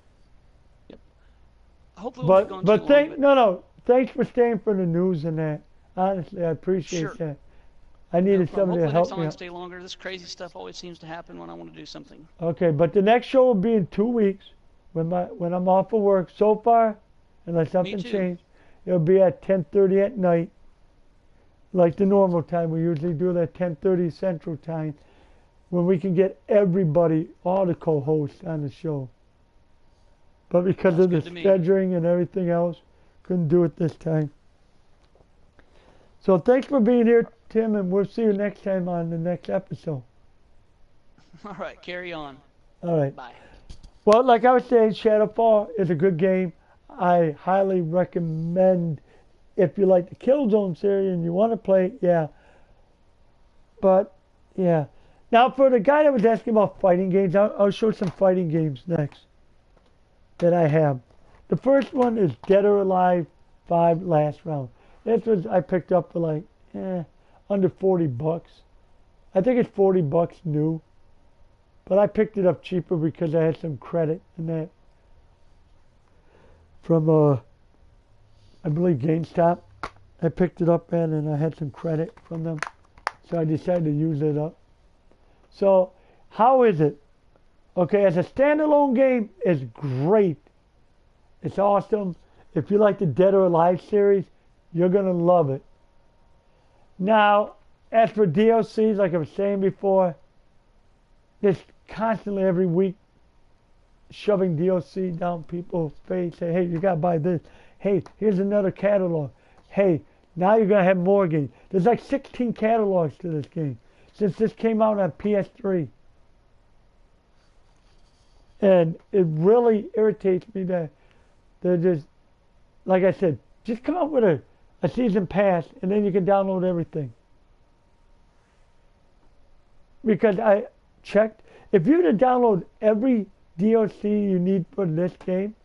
Hopefully, we'll be gone too long. No. Thanks for staying for the news and that. Honestly, I appreciate Sure. that. I No needed problem. somebody to Hopefully, next help time me I can out. stay longer. This crazy stuff always seems to happen when I want to do something. Okay, but the next show will be in 2 weeks when I'm off of work. So far, unless something too. changed, it'll be at 10:30 at night, like the normal time. We usually do that 10:30 Central Time, when we can get everybody, all the co-hosts on the show. But because Sounds of the good to me. scheduling and everything else, couldn't do it this time. So thanks for being here, Tim, and we'll see you next time on the next episode. All right, carry on. All right. Bye. Well, like I was saying, Shadowfall is a good game. I highly recommend, if you like the Killzone series and you want to play it, yeah. But, yeah. Now, for the guy that was asking about fighting games, I'll show some fighting games next that I have. The first one is Dead or Alive 5 Last Round. This was I picked up for like under $40. I think it's $40 new, but I picked it up cheaper because I had some credit in that from I believe GameStop. I picked it up and I had some credit from them, so I decided to use it up. So how is it? Okay, as a standalone game, it's great. It's awesome. If you like the Dead or Alive series, you're going to love it. Now, as for DLCs, like I was saying before, there's constantly every week shoving DLC down people's face. Say, hey, you got to buy this. Hey, here's another catalog. Hey, now you're going to have more games. There's like 16 catalogs to this game since this came out on PS3. And it really irritates me that they're just, like I said, just come up with a season pass and then you can download everything. Because I checked, if you were to download every DLC you need for this game,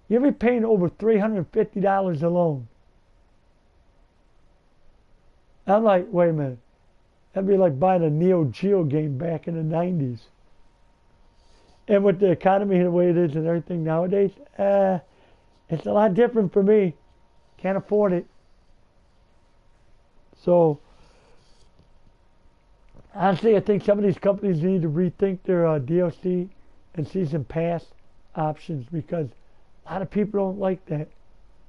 you'll be paying over $350 alone. I'm like, wait a minute. That'd be like buying a Neo Geo game back in the 90s. And with the economy the way it is and everything nowadays, it's a lot different for me. Can't afford it. So, honestly, I think some of these companies need to rethink their DLC and season pass options because a lot of people don't like that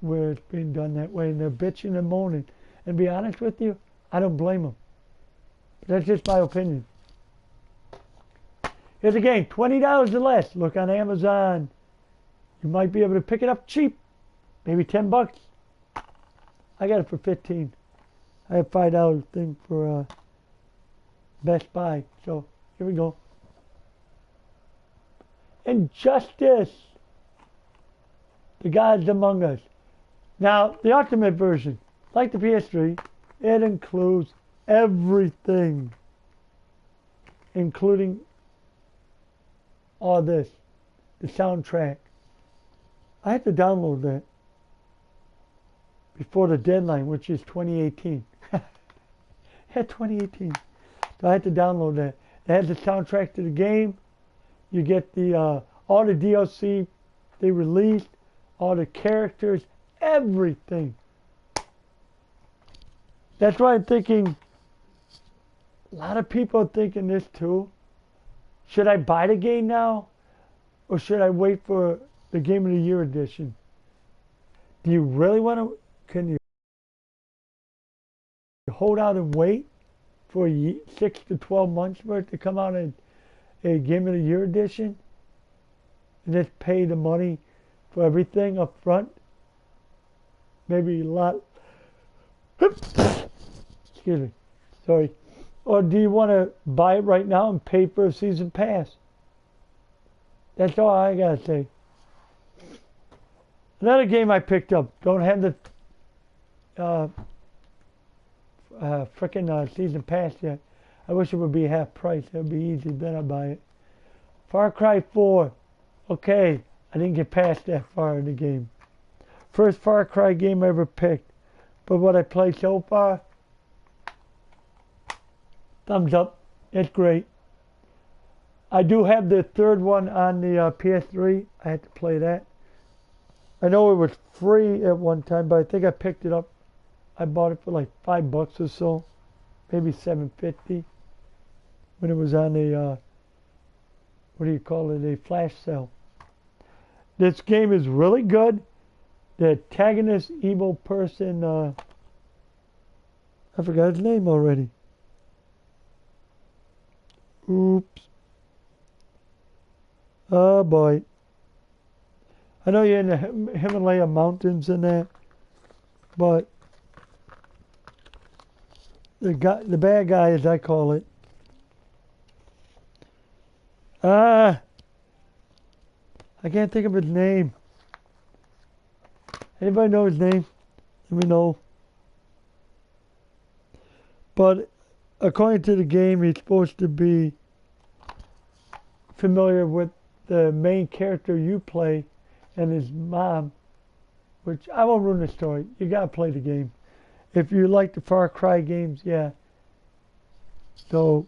where it's being done that way and they're bitching and moaning. And to be honest with you, I don't blame them. But that's just my opinion. Here's a game, $20 or less. Look on Amazon. You might be able to pick it up cheap, maybe $10. I got it for 15. I have $5 thing for Best Buy. So here we go. Injustice. The Gods Among Us. Now the Ultimate version, like the PS3, it includes everything. including all this, the soundtrack. I had to download that before the deadline, which is 2018. Yeah, 2018. So I had to download that. It has the soundtrack to the game. You get the all the DLC they released, all the characters, everything. That's why I'm thinking, a lot of people are thinking this too. Should I buy the game now? Or should I wait for the Game of the Year edition? Do you really want to, can you hold out and wait for 6 to 12 months for it to come out in a Game of the Year edition? And just pay the money for everything up front? Maybe a lot. Excuse me. Sorry. Or do you want to buy it right now and pay for a season pass? That's all I gotta say. Another game I picked up. Don't have the frickin' season pass yet. I wish it would be half price. That would be easy. Then I'd buy it. Far Cry 4. Okay, I didn't get past that far in the game. First Far Cry game I ever picked. But what I played so far, thumbs up. It's great. I do have the third one on the PS3. I had to play that. I know it was free at one time, but I think I picked it up. I bought it for like $5 or so, maybe $7.50 when it was on a what do you call it? A flash sale. This game is really good. The antagonist, evil person. I forgot his name already. Oops. Oh boy. I know you're in the Himalaya mountains and that, but the bad guy, as I call it. I can't think of his name. Anybody know his name? Let me know. But according to the game, he's supposed to be familiar with the main character you play and his mom, which I won't ruin the story. You gotta play the game. If you like the Far Cry games, yeah. So,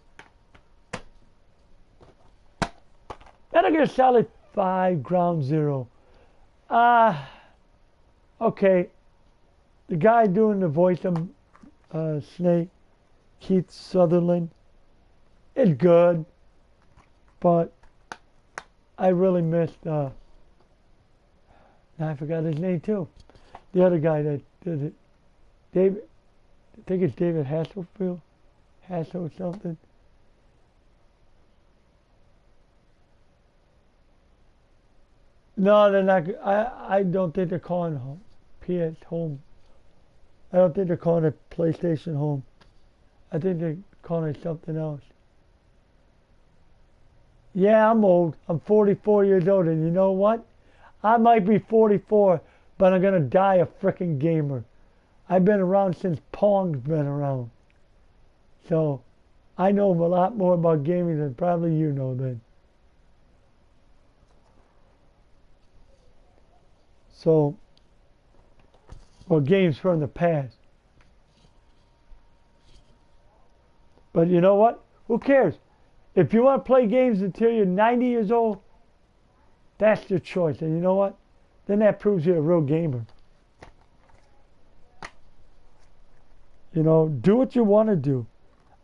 Metal Gear Solid 5 Ground Zero. Okay. The guy doing the voice of Snake, Keith Sutherland, is good, but I really missed, I forgot his name too. The other guy that did it. David, I think it's David Hasselfield. Hassel something. No, they're not. I don't think they're calling PS Home. I don't think they're calling it PlayStation Home. I think they're calling it something else. Yeah, I'm old. I'm 44 years old, and you know what? I might be 44, but I'm gonna die a frickin' gamer. I've been around since Pong's been around. So, I know a lot more about gaming than probably you know then. So, well, games from the past. But you know what? Who cares? If you want to play games until you're 90 years old, that's your choice. And you know what? Then that proves you're a real gamer. You know, do what you want to do.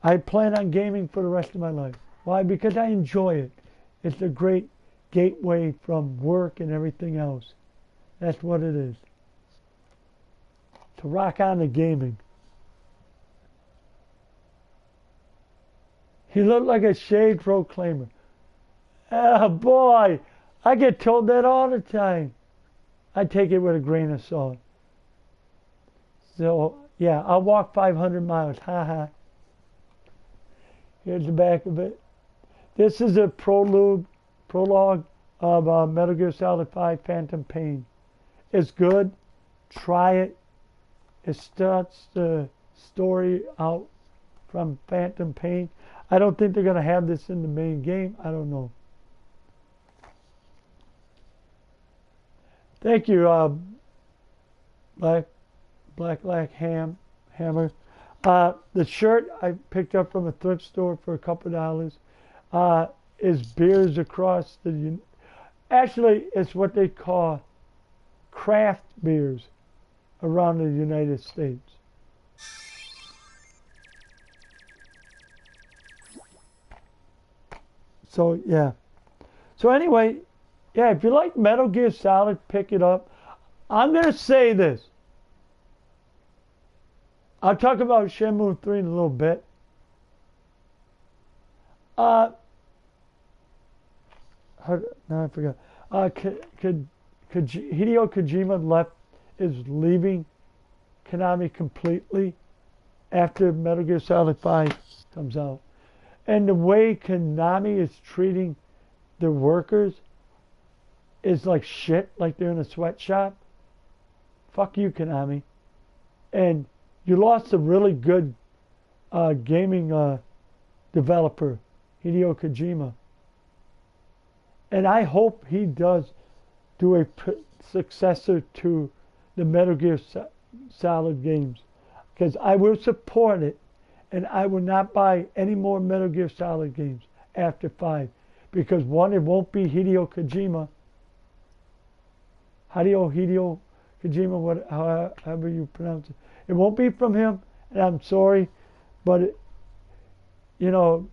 I plan on gaming for the rest of my life. Why? Because I enjoy it. It's a great gateway from work and everything else. That's what it is. To rock on to gaming. He looked like a shade proclaimer. Oh boy, I get told that all the time. I take it with a grain of salt. So, yeah, I'll walk 500 miles. Ha ha. Here's the back of it. This is a prologue of Metal Gear Solid 5 Phantom Pain. It's good. Try it. It starts the story out from Phantom Pain. I don't think they're going to have this in the main game. I don't know. Thank you, Black Hammer. The shirt I picked up from a thrift store for a couple dollars is beers across the. Actually, it's what they call craft beers around the United States. So yeah. So anyway, yeah, if you like Metal Gear Solid, pick it up. I'm gonna say this. I'll talk about Shenmue 3 in a little bit. Uh, no, I forgot. Hideo Kojima is leaving Konami completely after Metal Gear Solid 5 comes out. And the way Konami is treating their workers is like shit, like they're in a sweatshop. Fuck you, Konami. And you lost a really good gaming developer, Hideo Kojima. And I hope he does do a successor to the Metal Gear Solid games. Because I will support it, and I will not buy any more Metal Gear Solid games after 5. Because one, it won't be Hideo Kojima. Hideo Kojima, however you pronounce it. It won't be from him, and I'm sorry, but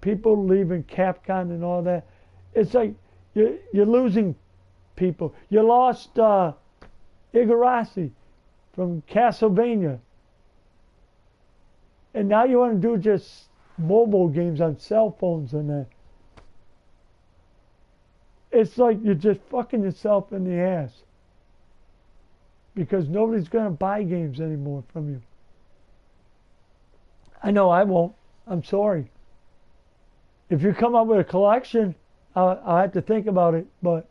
people leaving Capcom and all that. It's like you're losing people. You lost Igarashi from Castlevania, and now you want to do just mobile games on cell phones and that. It's like you're just fucking yourself in the ass. Because nobody's going to buy games anymore from you. I know I won't. I'm sorry. If you come up with a collection, I'll have to think about it. But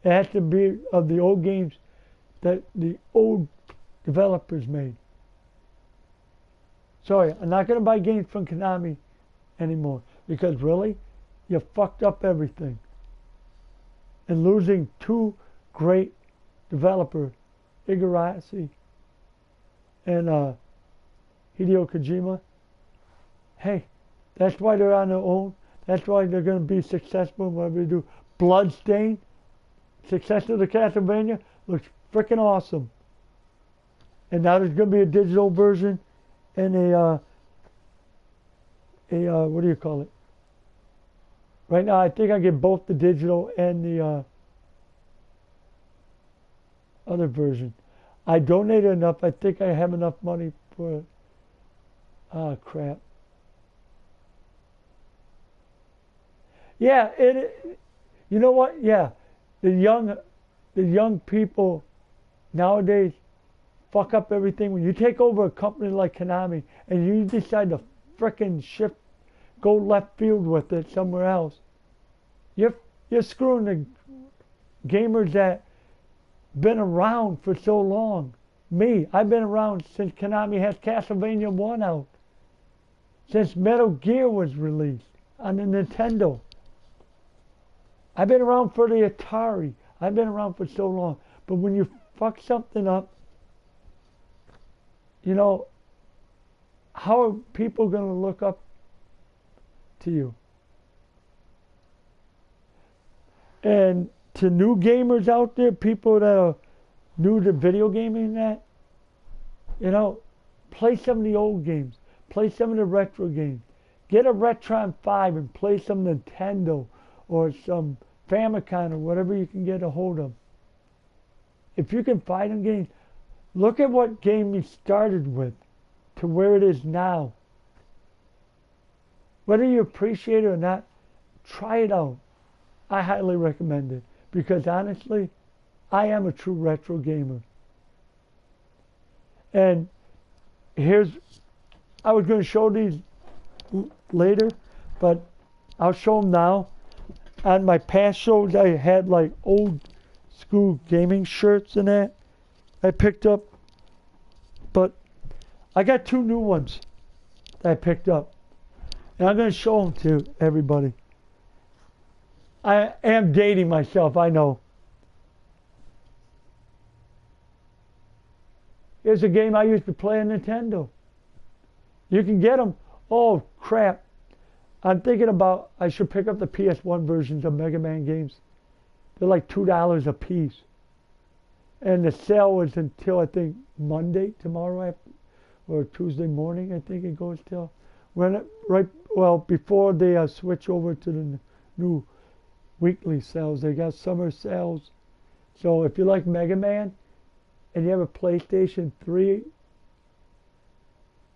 it has to be of the old games that the old developers made. Sorry, I'm not going to buy games from Konami anymore. Because really, you fucked up everything. And losing two great developers, Igarashi and Hideo Kojima. Hey, that's why they're on their own. That's why they're going to be successful in whatever they do. Bloodstain, successor to Castlevania, looks freaking awesome. And now there's going to be a digital version and a what do you call it? Right now, I think I get both the digital and the other version. I donated enough. I think I have enough money for it. Oh, crap. Yeah, you know what? Yeah, the young people nowadays fuck up everything. When you take over a company like Konami and you decide to frickin' go left field with it somewhere else, you're screwing the gamers that been around for so long. Me, I've been around since Konami has Castlevania 1 out. Since Metal Gear was released on the Nintendo. I've been around for the Atari. I've been around for so long. But when you fuck something up, how are people going to look up to you? And to new gamers out there, people that are new to video gaming and that, play some of the old games. Play some of the retro games. Get a Retron 5 and play some Nintendo or some Famicom or whatever you can get a hold of. If you can find them games, look at what game you started with to where it is now. Whether you appreciate it or not, try it out. I highly recommend it. Because honestly, I am a true retro gamer. And I was going to show these later, but I'll show them now. On my past shows, I had like old school gaming shirts and that I picked up. But I got two new ones that I picked up. And I'm going to show them to everybody. I am dating myself, I know. Here's a game I used to play on Nintendo. You can get them. Oh, crap. I'm thinking about I should pick up the PS1 versions of Mega Man games. They're like $2 a piece. And the sale was until, I think, Monday, tomorrow, or Tuesday morning, I think it goes till. Before they switch over to the new weekly sales. They got summer sales. So if you like Mega Man and you have a PlayStation 3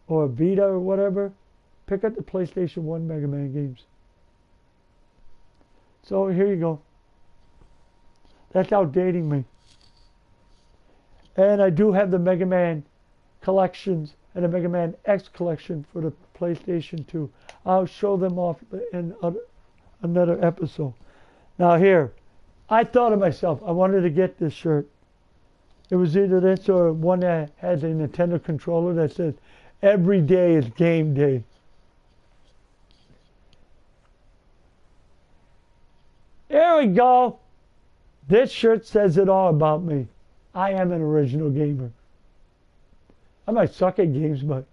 or a Vita or whatever, pick up the PlayStation 1 Mega Man games. So here you go. That's outdating me. And I do have the Mega Man collections and the Mega Man X collection for the PlayStation 2. I'll show them off in another episode. Now here, I thought of myself, I wanted to get this shirt. It was either this or one that has a Nintendo controller that says, "Every day is game day." Here we go. This shirt says it all about me. I am an original gamer. I might suck at games, but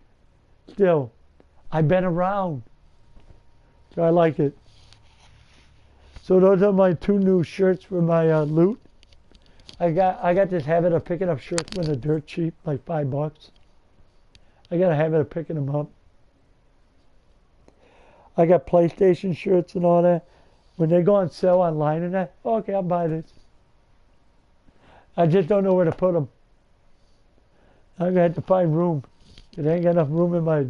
still, I've been around. So I like it. So those are my two new shirts for my loot. I got this habit of picking up shirts when they're dirt cheap, like $5. I got a habit of picking them up. I got PlayStation shirts and all that. When they go on sale online and that, okay, I'll buy this. I just don't know where to put them. I'm gonna have to find room. It ain't got enough room in my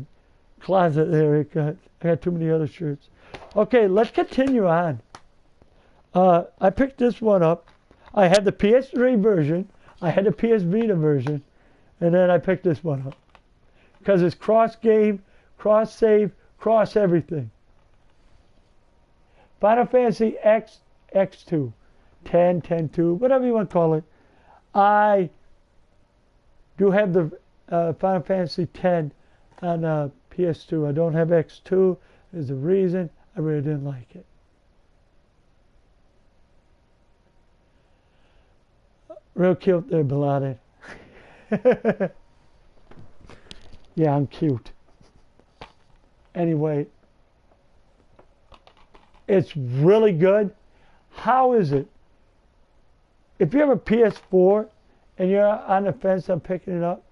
closet there. I got too many other shirts. Okay, let's continue on. I picked this one up. I had the PS3 version. I had the PS Vita version. And then I picked this one up. Because it's cross-game, cross-save, cross-everything. Final Fantasy X, X2, 10, 10-2, whatever you want to call it. I do have the Final Fantasy X on PS2. I don't have X2. There's a reason. I really didn't like it. Real cute there, Bin Laden. Yeah, I'm cute. Anyway, it's really good. How is it? If you have a PS4 and you're on the fence on picking it up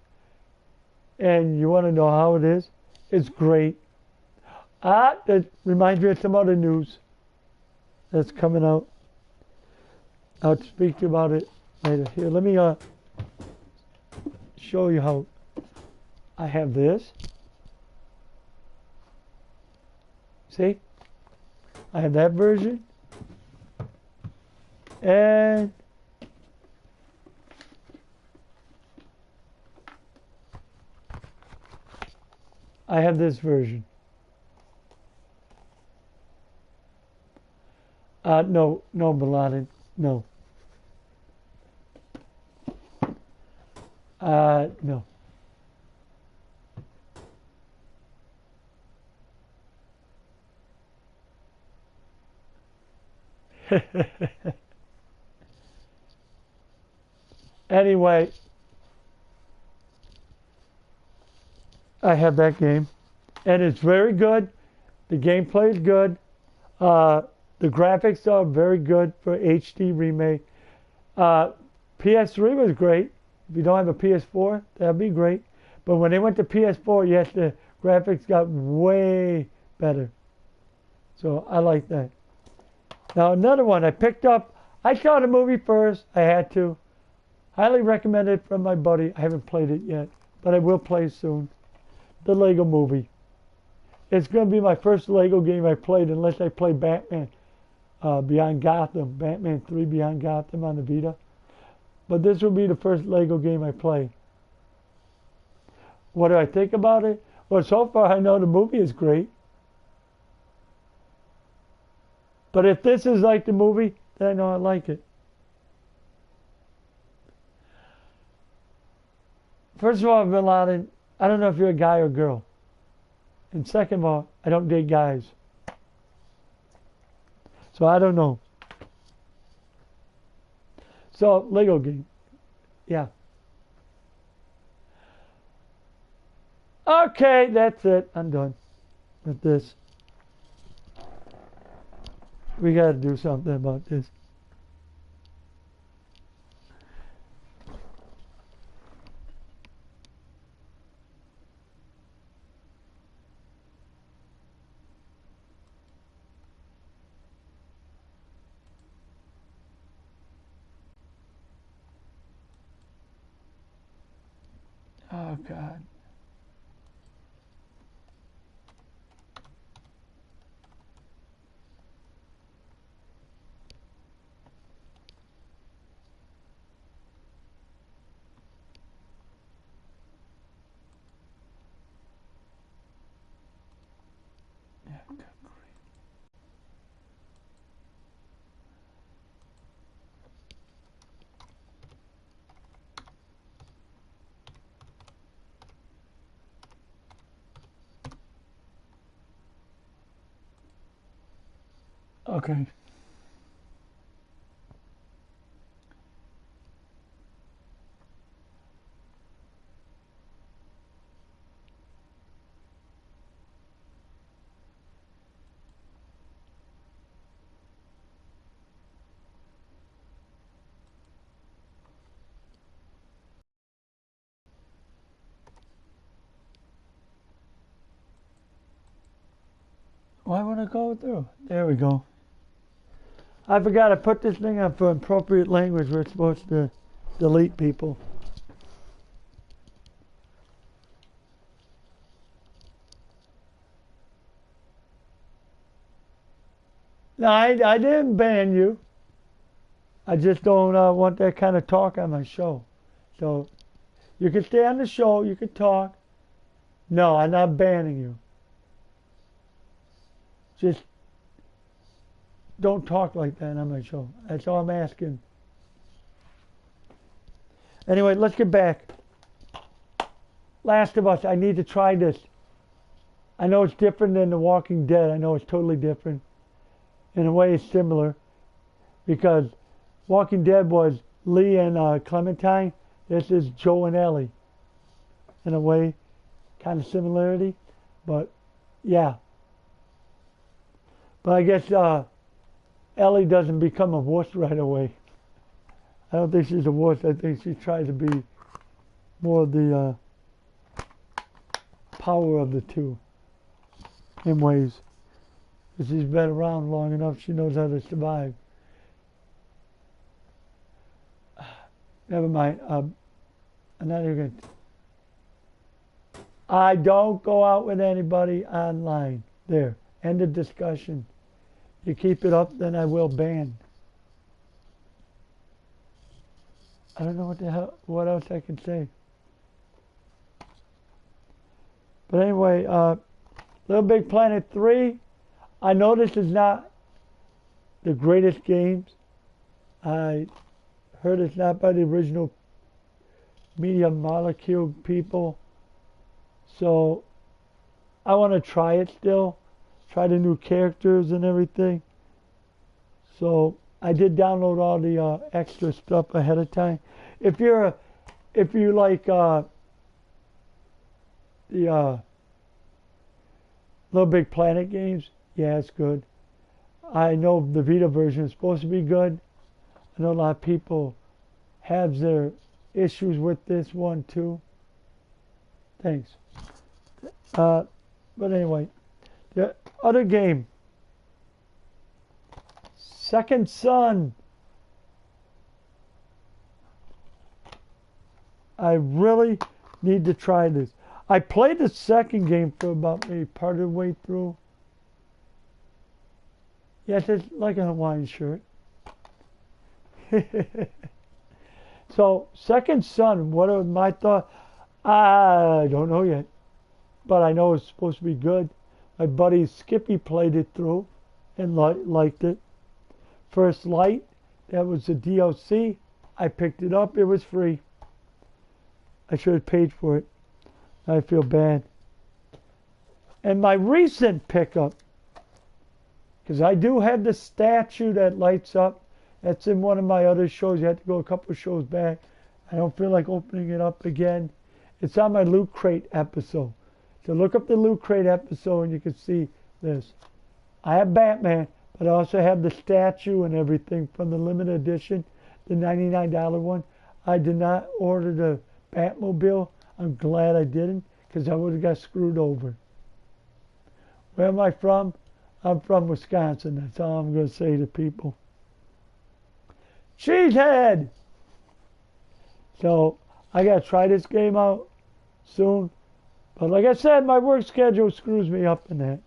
and you want to know how it is, it's great. That reminds me of some other news that's coming out. I'll speak to you about it later. Here, let me show you how I have this. See? I have that version. And I have this version. No, Bin Laden, no. No. Anyway, I have that game, and it's very good. The gameplay is good. The graphics are very good for HD remake. PS3 was great. If you don't have a PS4, that'd be great. But when they went to PS4, yes, the graphics got way better. So I like that. Now another one I picked up. I saw the movie first. I had to. Highly recommended from my buddy. I haven't played it yet, but I will play soon. The Lego Movie. It's going to be my first Lego game I played unless I play Batman Beyond Gotham. Batman 3 Beyond Gotham on the Vita. But this will be the first Lego game I play. What do I think about it? Well, so far I know the movie is great. But if this is like the movie, then I know I like it. First of all, Bin Laden, I don't know if you're a guy or a girl. And second of all, I don't date guys. So I don't know. So Lego game. Yeah. Okay, that's it. I'm done with this. We got to do something about this. Oh, God. Yeah, good grief. Okay. Why won't it go through? There we go. I forgot I put this thing up for appropriate language. We're supposed to delete people. No, I didn't ban you. I just don't want that kind of talk on my show. So you can stay on the show. You can talk. No, I'm not banning you. Just don't talk like that on my show. That's all I'm asking. Anyway, let's get back. Last of Us. I need to try this. I know it's different than The Walking Dead. I know it's totally different. In a way, it's similar because Walking Dead was Lee and Clementine. This is Joe and Ellie. In a way, kind of similarity, but yeah. But I guess Ellie doesn't become a wuss right away. I don't think she's a wuss. I think she tries to be more the power of the two in ways. Because she's been around long enough, she knows how to survive. Never mind. I'm not even going to. I don't go out with anybody online. There. End of discussion. You keep it up, then I will ban. I don't know what the hell, what else I can say. But anyway, Little Big Planet 3, I know this is not the greatest games. I heard it's not by the original Media Molecule people. So I want to try it still. Try the new characters and everything. So I did download all the extra stuff ahead of time. If you like the Little Big Planet games, yeah, it's good. I know the Vita version is supposed to be good. I know a lot of people have their issues with this one too. Thanks. But anyway, the other game, Second Son. I really need to try this. I played the second game for about maybe part of the way through. Yes, it's like a Hawaiian shirt. So, Second Son, what are my thoughts? I don't know yet, but I know it's supposed to be good. My buddy Skippy played it through and liked it. First Light, that was the DLC. I picked it up. It was free. I should have paid for it. I feel bad. And my recent pickup, because I do have the statue that lights up. That's in one of my other shows. You had to go a couple of shows back. I don't feel like opening it up again. It's on my Loot Crate episode. So look up the Loot Crate episode and you can see this. I have Batman, but I also have the statue and everything from the limited edition, the $99 one. I did not order the Batmobile. I'm glad I didn't, because I would have got screwed over. Where am I from? I'm from Wisconsin. That's all I'm going to say to people. Cheesehead! So I got to try this game out soon. But like I said, my work schedule screws me up in that.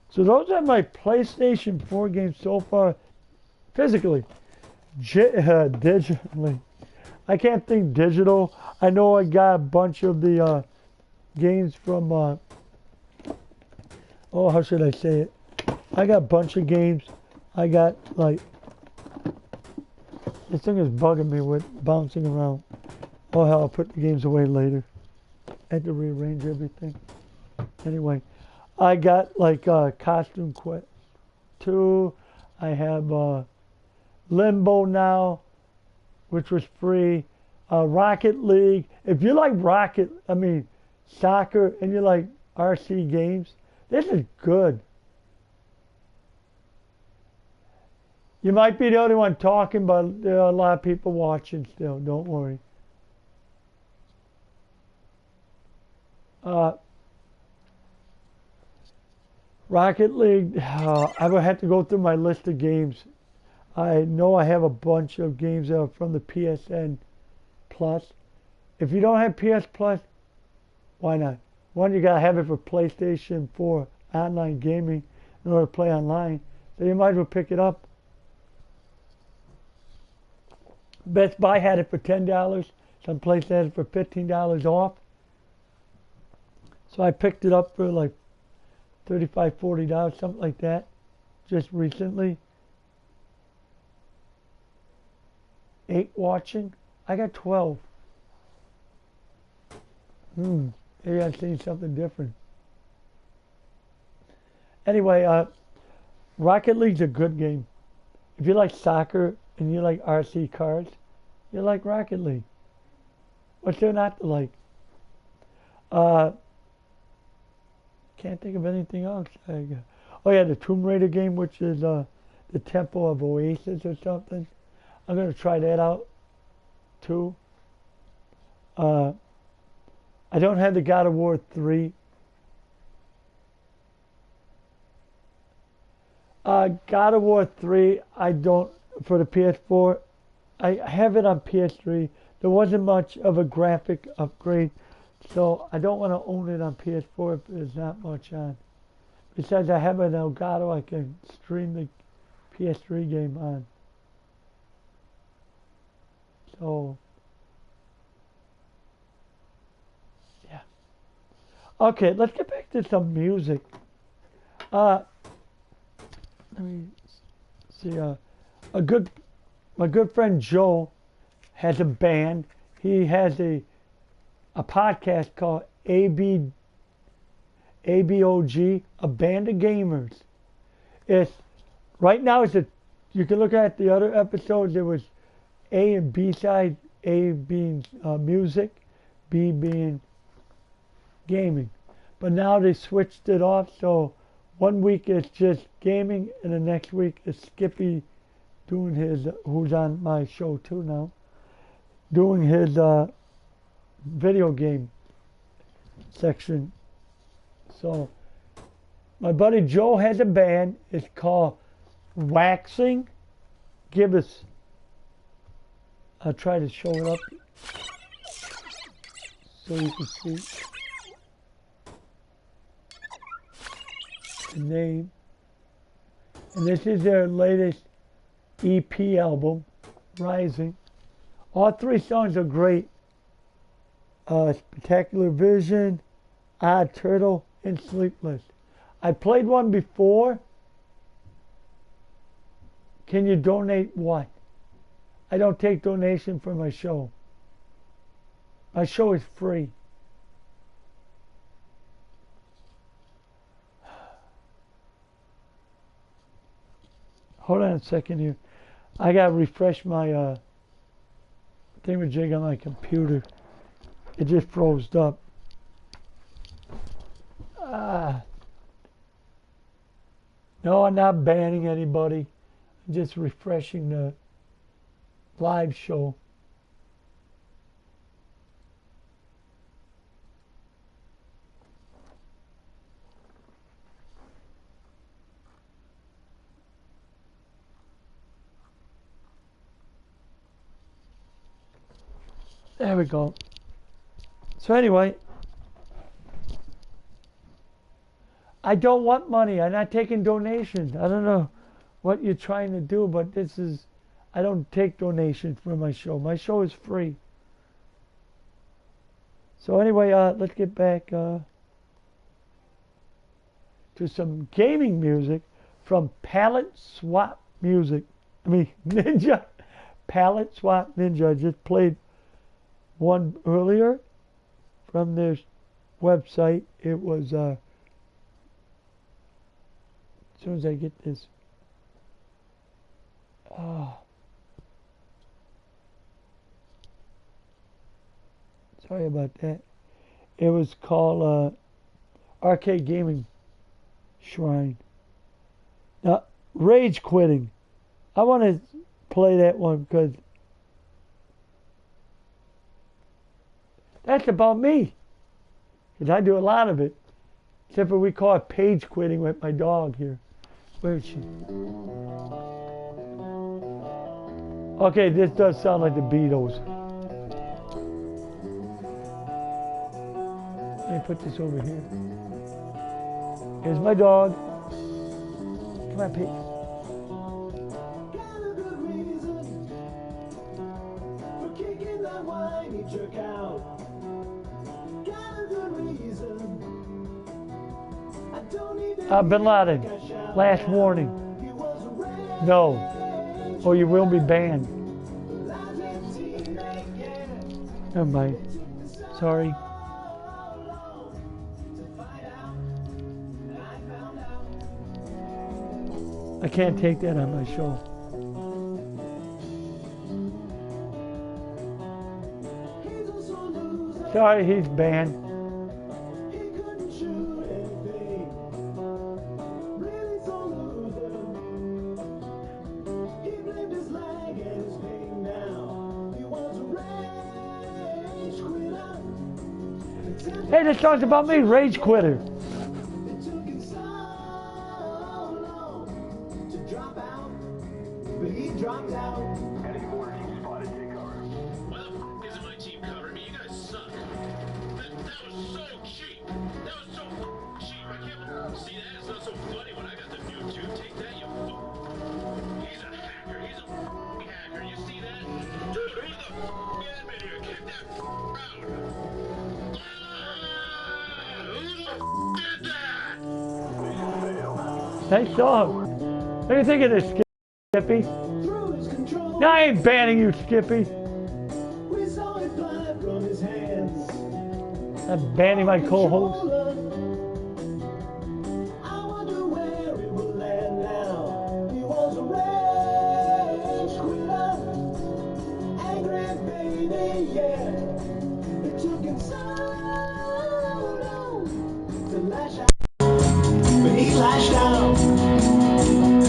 So those are my PlayStation 4 games so far, physically. Digitally. I can't think digital. I know I got a bunch of the games from, how should I say it? I got a bunch of games. I got, like, this thing is bugging me with bouncing around. Oh, hell, I'll put the games away later. I had to rearrange everything. Anyway, I got, like, Costume Quest 2. I have Limbo now, which was free. Rocket League. If you like soccer, and you like RC games, this is good. You might be the only one talking, but there are a lot of people watching still. Don't worry. Rocket League, I would have to go through my list of games. I know I have a bunch of games that are from the PSN Plus. If you don't have PS Plus, why not? One, you gotta have it for PlayStation 4 online gaming in order to play online. So you might as well pick it up. Best Buy had it for $10. Some places had it for $15 off. So I picked it up for like $35, $40, something like that, just recently. 8 watching. I got 12. Maybe I've seen something different. Anyway, Rocket League's a good game. If you like soccer and you like RC cars, you like Rocket League. What's there not to like? Can't think of anything else. Oh yeah, the Tomb Raider game, which is the Temple of Oasis or something. I'm gonna try that out too. I don't have the God of War 3. God of War 3, I don't, for the PS4. I have it on PS3. There wasn't much of a graphic upgrade, so I don't want to own it on PS4 if there's not much on. Besides, I have an Elgato I can stream the PS3 game on. So, yeah. Okay, let's get back to some music. Let me see. My good friend Joe has a band. He has a podcast called ABOG, a band of gamers. It's right now. You can look at the other episodes. There was A and B side. A being music, B being gaming. But now they switched it off. So 1 week it's just gaming, and the next week is Skippy doing his, who's on my show too now, doing his video game section. So my buddy Joe has a band. It's called Waxing Gibbous. I'll try to show it up so you can see the name. And this is their latest EP album, Rising. All 3 songs are great. Spectacular Vision, Odd Turtle, and Sleepless. I played one before. Can you donate what? I don't take donation for my show. My show is free. Hold on a second here. I gotta refresh my thingamajig on my computer. It just froze up. No, I'm not banning anybody. I'm just refreshing the live show. There we go. So anyway, I don't want money. I'm not taking donations. I don't know what you're trying to do, but this is, I don't take donations for my show. My show is free. So anyway, let's get back to some gaming music from Palette Swap Music. Ninja. Palette Swap Ninja. I just played one earlier from their website. It was as soon as I get this. Sorry about that. It was called Arcade Gaming Shrine. Now, Rage Quitting. I want to play that one because that's about me. Because I do a lot of it. Except for we call it page quitting with my dog here. Where is she? Okay, this does sound like the Beatles. Let me put this over here. Here's my dog. Come on, Pete. Got a good reason for kicking that whiny jerk out. Got a good reason. I don't need to Bin Laden. Last warning. No. Or you will be banned. Never mind. Sorry. I can't take that on my show. Sorry, he's banned. Hey, this song's about me, Rage Quitter. Nice song. What do you think of this, Skippy? No, I ain't banning you, Skippy. I'm banning my co-host.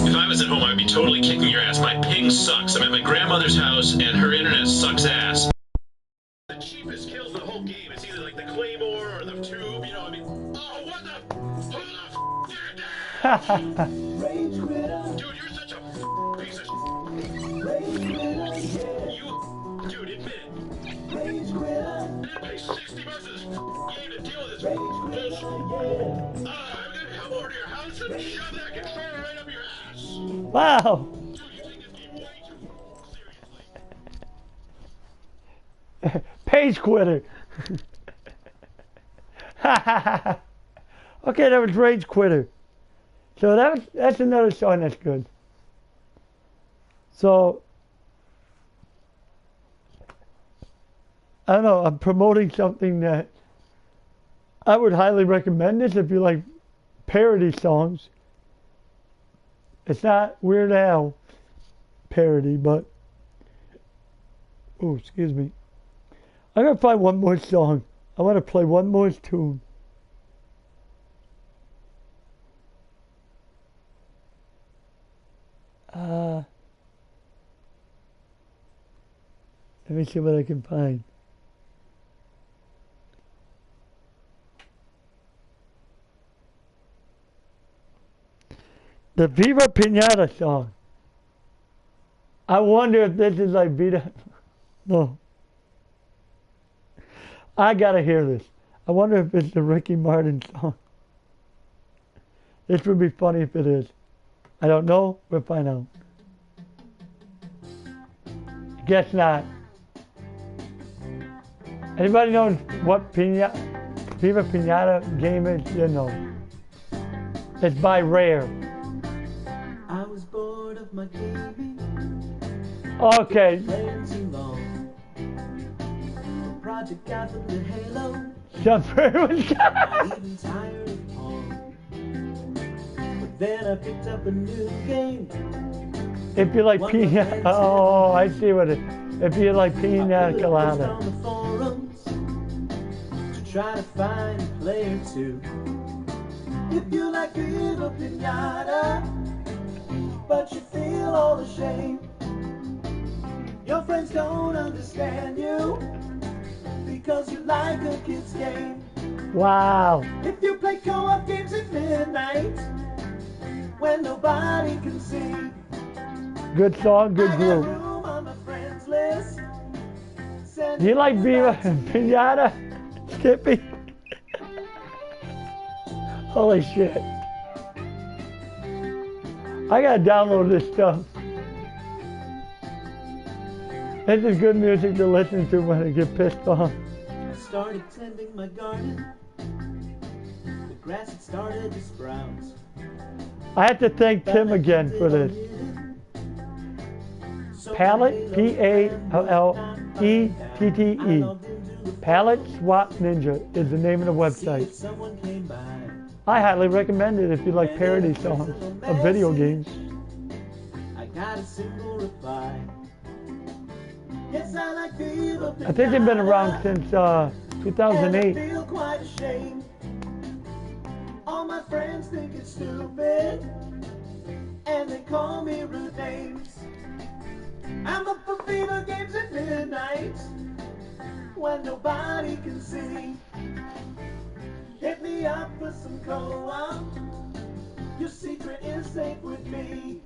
If I was at home, I would be totally kicking your ass. My ping sucks. I'm at my grandmother's house, and her internet sucks ass. The cheapest kills in the whole game. It's either like the claymore or the tube, you know. I mean, oh, what the? Who the did that? Dude, you're such a piece of You, dude, admit it. I didn't pay $60 for this game to deal with this bullshit. I'm gonna come over to your house and shove that controller right up your ass. Wow. Dude, you take this game way too seriously. Page Quitter. Okay, that was Rage Quitter. So that's another song that's good. So I don't know, I'm promoting something that I would highly recommend this if you like parody songs. It's not Weird Al parody, but oh, excuse me. I'm gonna find one more song. I want to play one more tune. Let me see what I can find. The Viva Pinata song. I wonder if this is like Vida. No. I gotta hear this. I wonder if it's the Ricky Martin song. This would be funny if it is. I don't know. We'll find out. Guess not. Anybody know what Viva Pinata game is? You know. It's by Rare. I was bored of my gaming, Okay. playing too long. The project got from the Halo, Somewhere was not even tired of Pong. But then I picked up a new game. If you like pina, oh, I see what it. If you like pina I put a post colada, on the forums to try to find a player too. If you like Viva Pinata, but you feel all ashamed, your friends don't understand you because you like a kid's game. wow, If you play co-op games at midnight when nobody can see, good song, good I got group. room on my friends list. Send Do you like it Viva back to me. Pinata, Skippy? Holy shit! I gotta download this stuff. This is good music to listen to when I get pissed off. I started tending my garden. The grass had started to sprout. I have to thank Tim again for this. Palette, P-A-L-L-E-T-T-E. Palette Swap Ninja is the name of the website. Someone came by. I highly recommend it if you like parody songs of video games. I got a simple reply. Yes, I like Viva I think they've been around Pinata, since and 2008. I feel quite ashamed. All my friends think it's stupid, and they call me rude names. I'm up for Viva games at midnight when nobody can see. Hit me up for some co-op. Your secret is safe with me.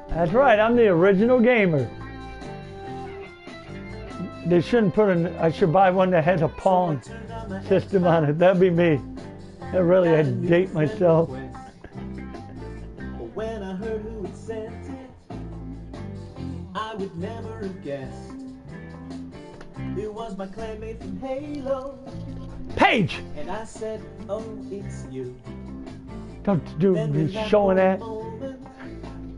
That's right, I'm the original gamer. They shouldn't put an, I should buy one that has a Pong system on it. That'd be me. I really had to date myself. But when I heard who had sent it, I would never have guessed. It was my clanmate from Halo, Paige! and I said, oh, it's you. Don't do Then me we laughed showing for a that. moment,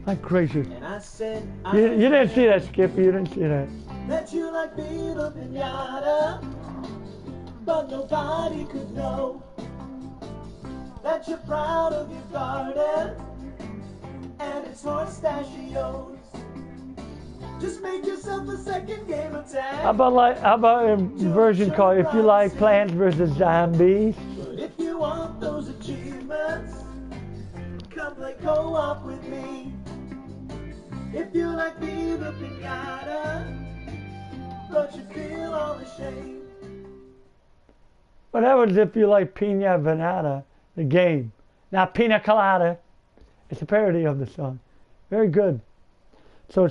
I'm crazy. and I said, You didn't see that, Skippy. You didn't see that. that you like Viva Pinata, but nobody could know that you're proud of your garden and it's pistachios. Just make yourself a second game attack. How about a version called If You Like Plants vs. Zombies? But if you want those achievements, come play co-op with me. If you like Viva Pinata, but you feel all ashamed. Well, that was If You Like Pina Venata, the game. Not Pina Colada. It's a parody of the song. Very good. So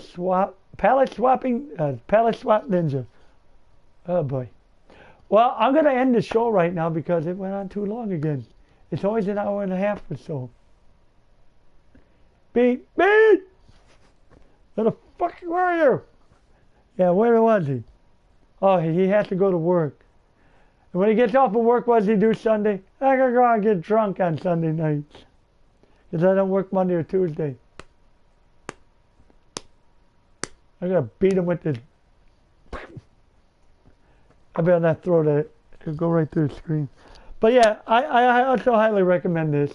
palette swap ninja. Oh boy. Well, I'm going to end the show right now because it went on too long again. It's always an hour and a half or so. Beat! Where the fuck were you? Yeah, where was he? Oh, he has to go to work. And when he gets off of work, what does he do Sunday? I gotta go out and get drunk on Sunday nights. Because I don't work Monday or Tuesday. I gotta beat him with this. I better not throw that. It'll go right through the screen. But yeah, I also highly recommend this.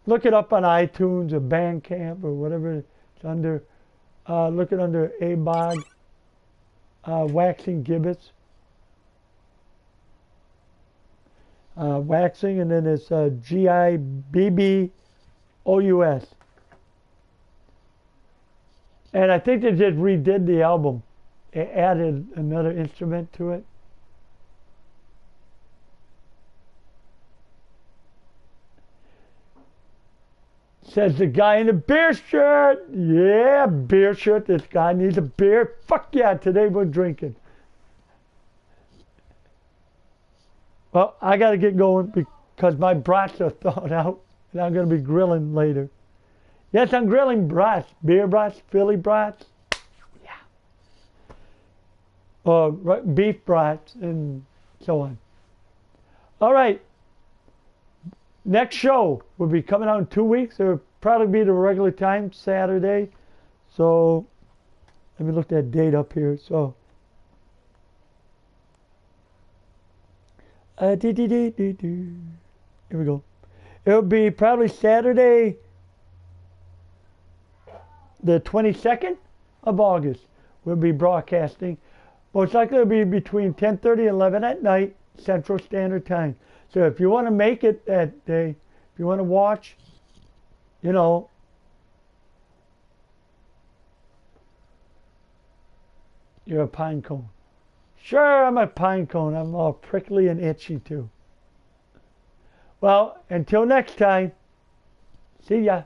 Look it up on iTunes or Bandcamp or whatever it's under. Look it under ABOG, Waxing Gibbets. Waxing, and then it's GIBBOUS. And I think they just redid the album. They added another instrument to it. Says the guy in the beer shirt. Yeah, beer shirt. This guy needs a beer. Fuck yeah, today we're drinking. Well, I got to get going because my brats are thawed out and I'm going to be grilling later. Yes, I'm grilling brats. Beer brats, Philly brats. Yeah. Or beef brats and so on. All right. Next show will be coming out in 2 weeks. It'll probably be the regular time, Saturday. So, let me look that date up here. So, here we go. It'll be probably Saturday, the 22nd of August. We'll be broadcasting. Most likely it'll be between 10:30 and 11 at night, Central Standard Time. So if you want to make it that day, if you want to watch, you know, you're a pine cone. Sure, I'm a pine cone. I'm all prickly and itchy too. Well, until next time, see ya.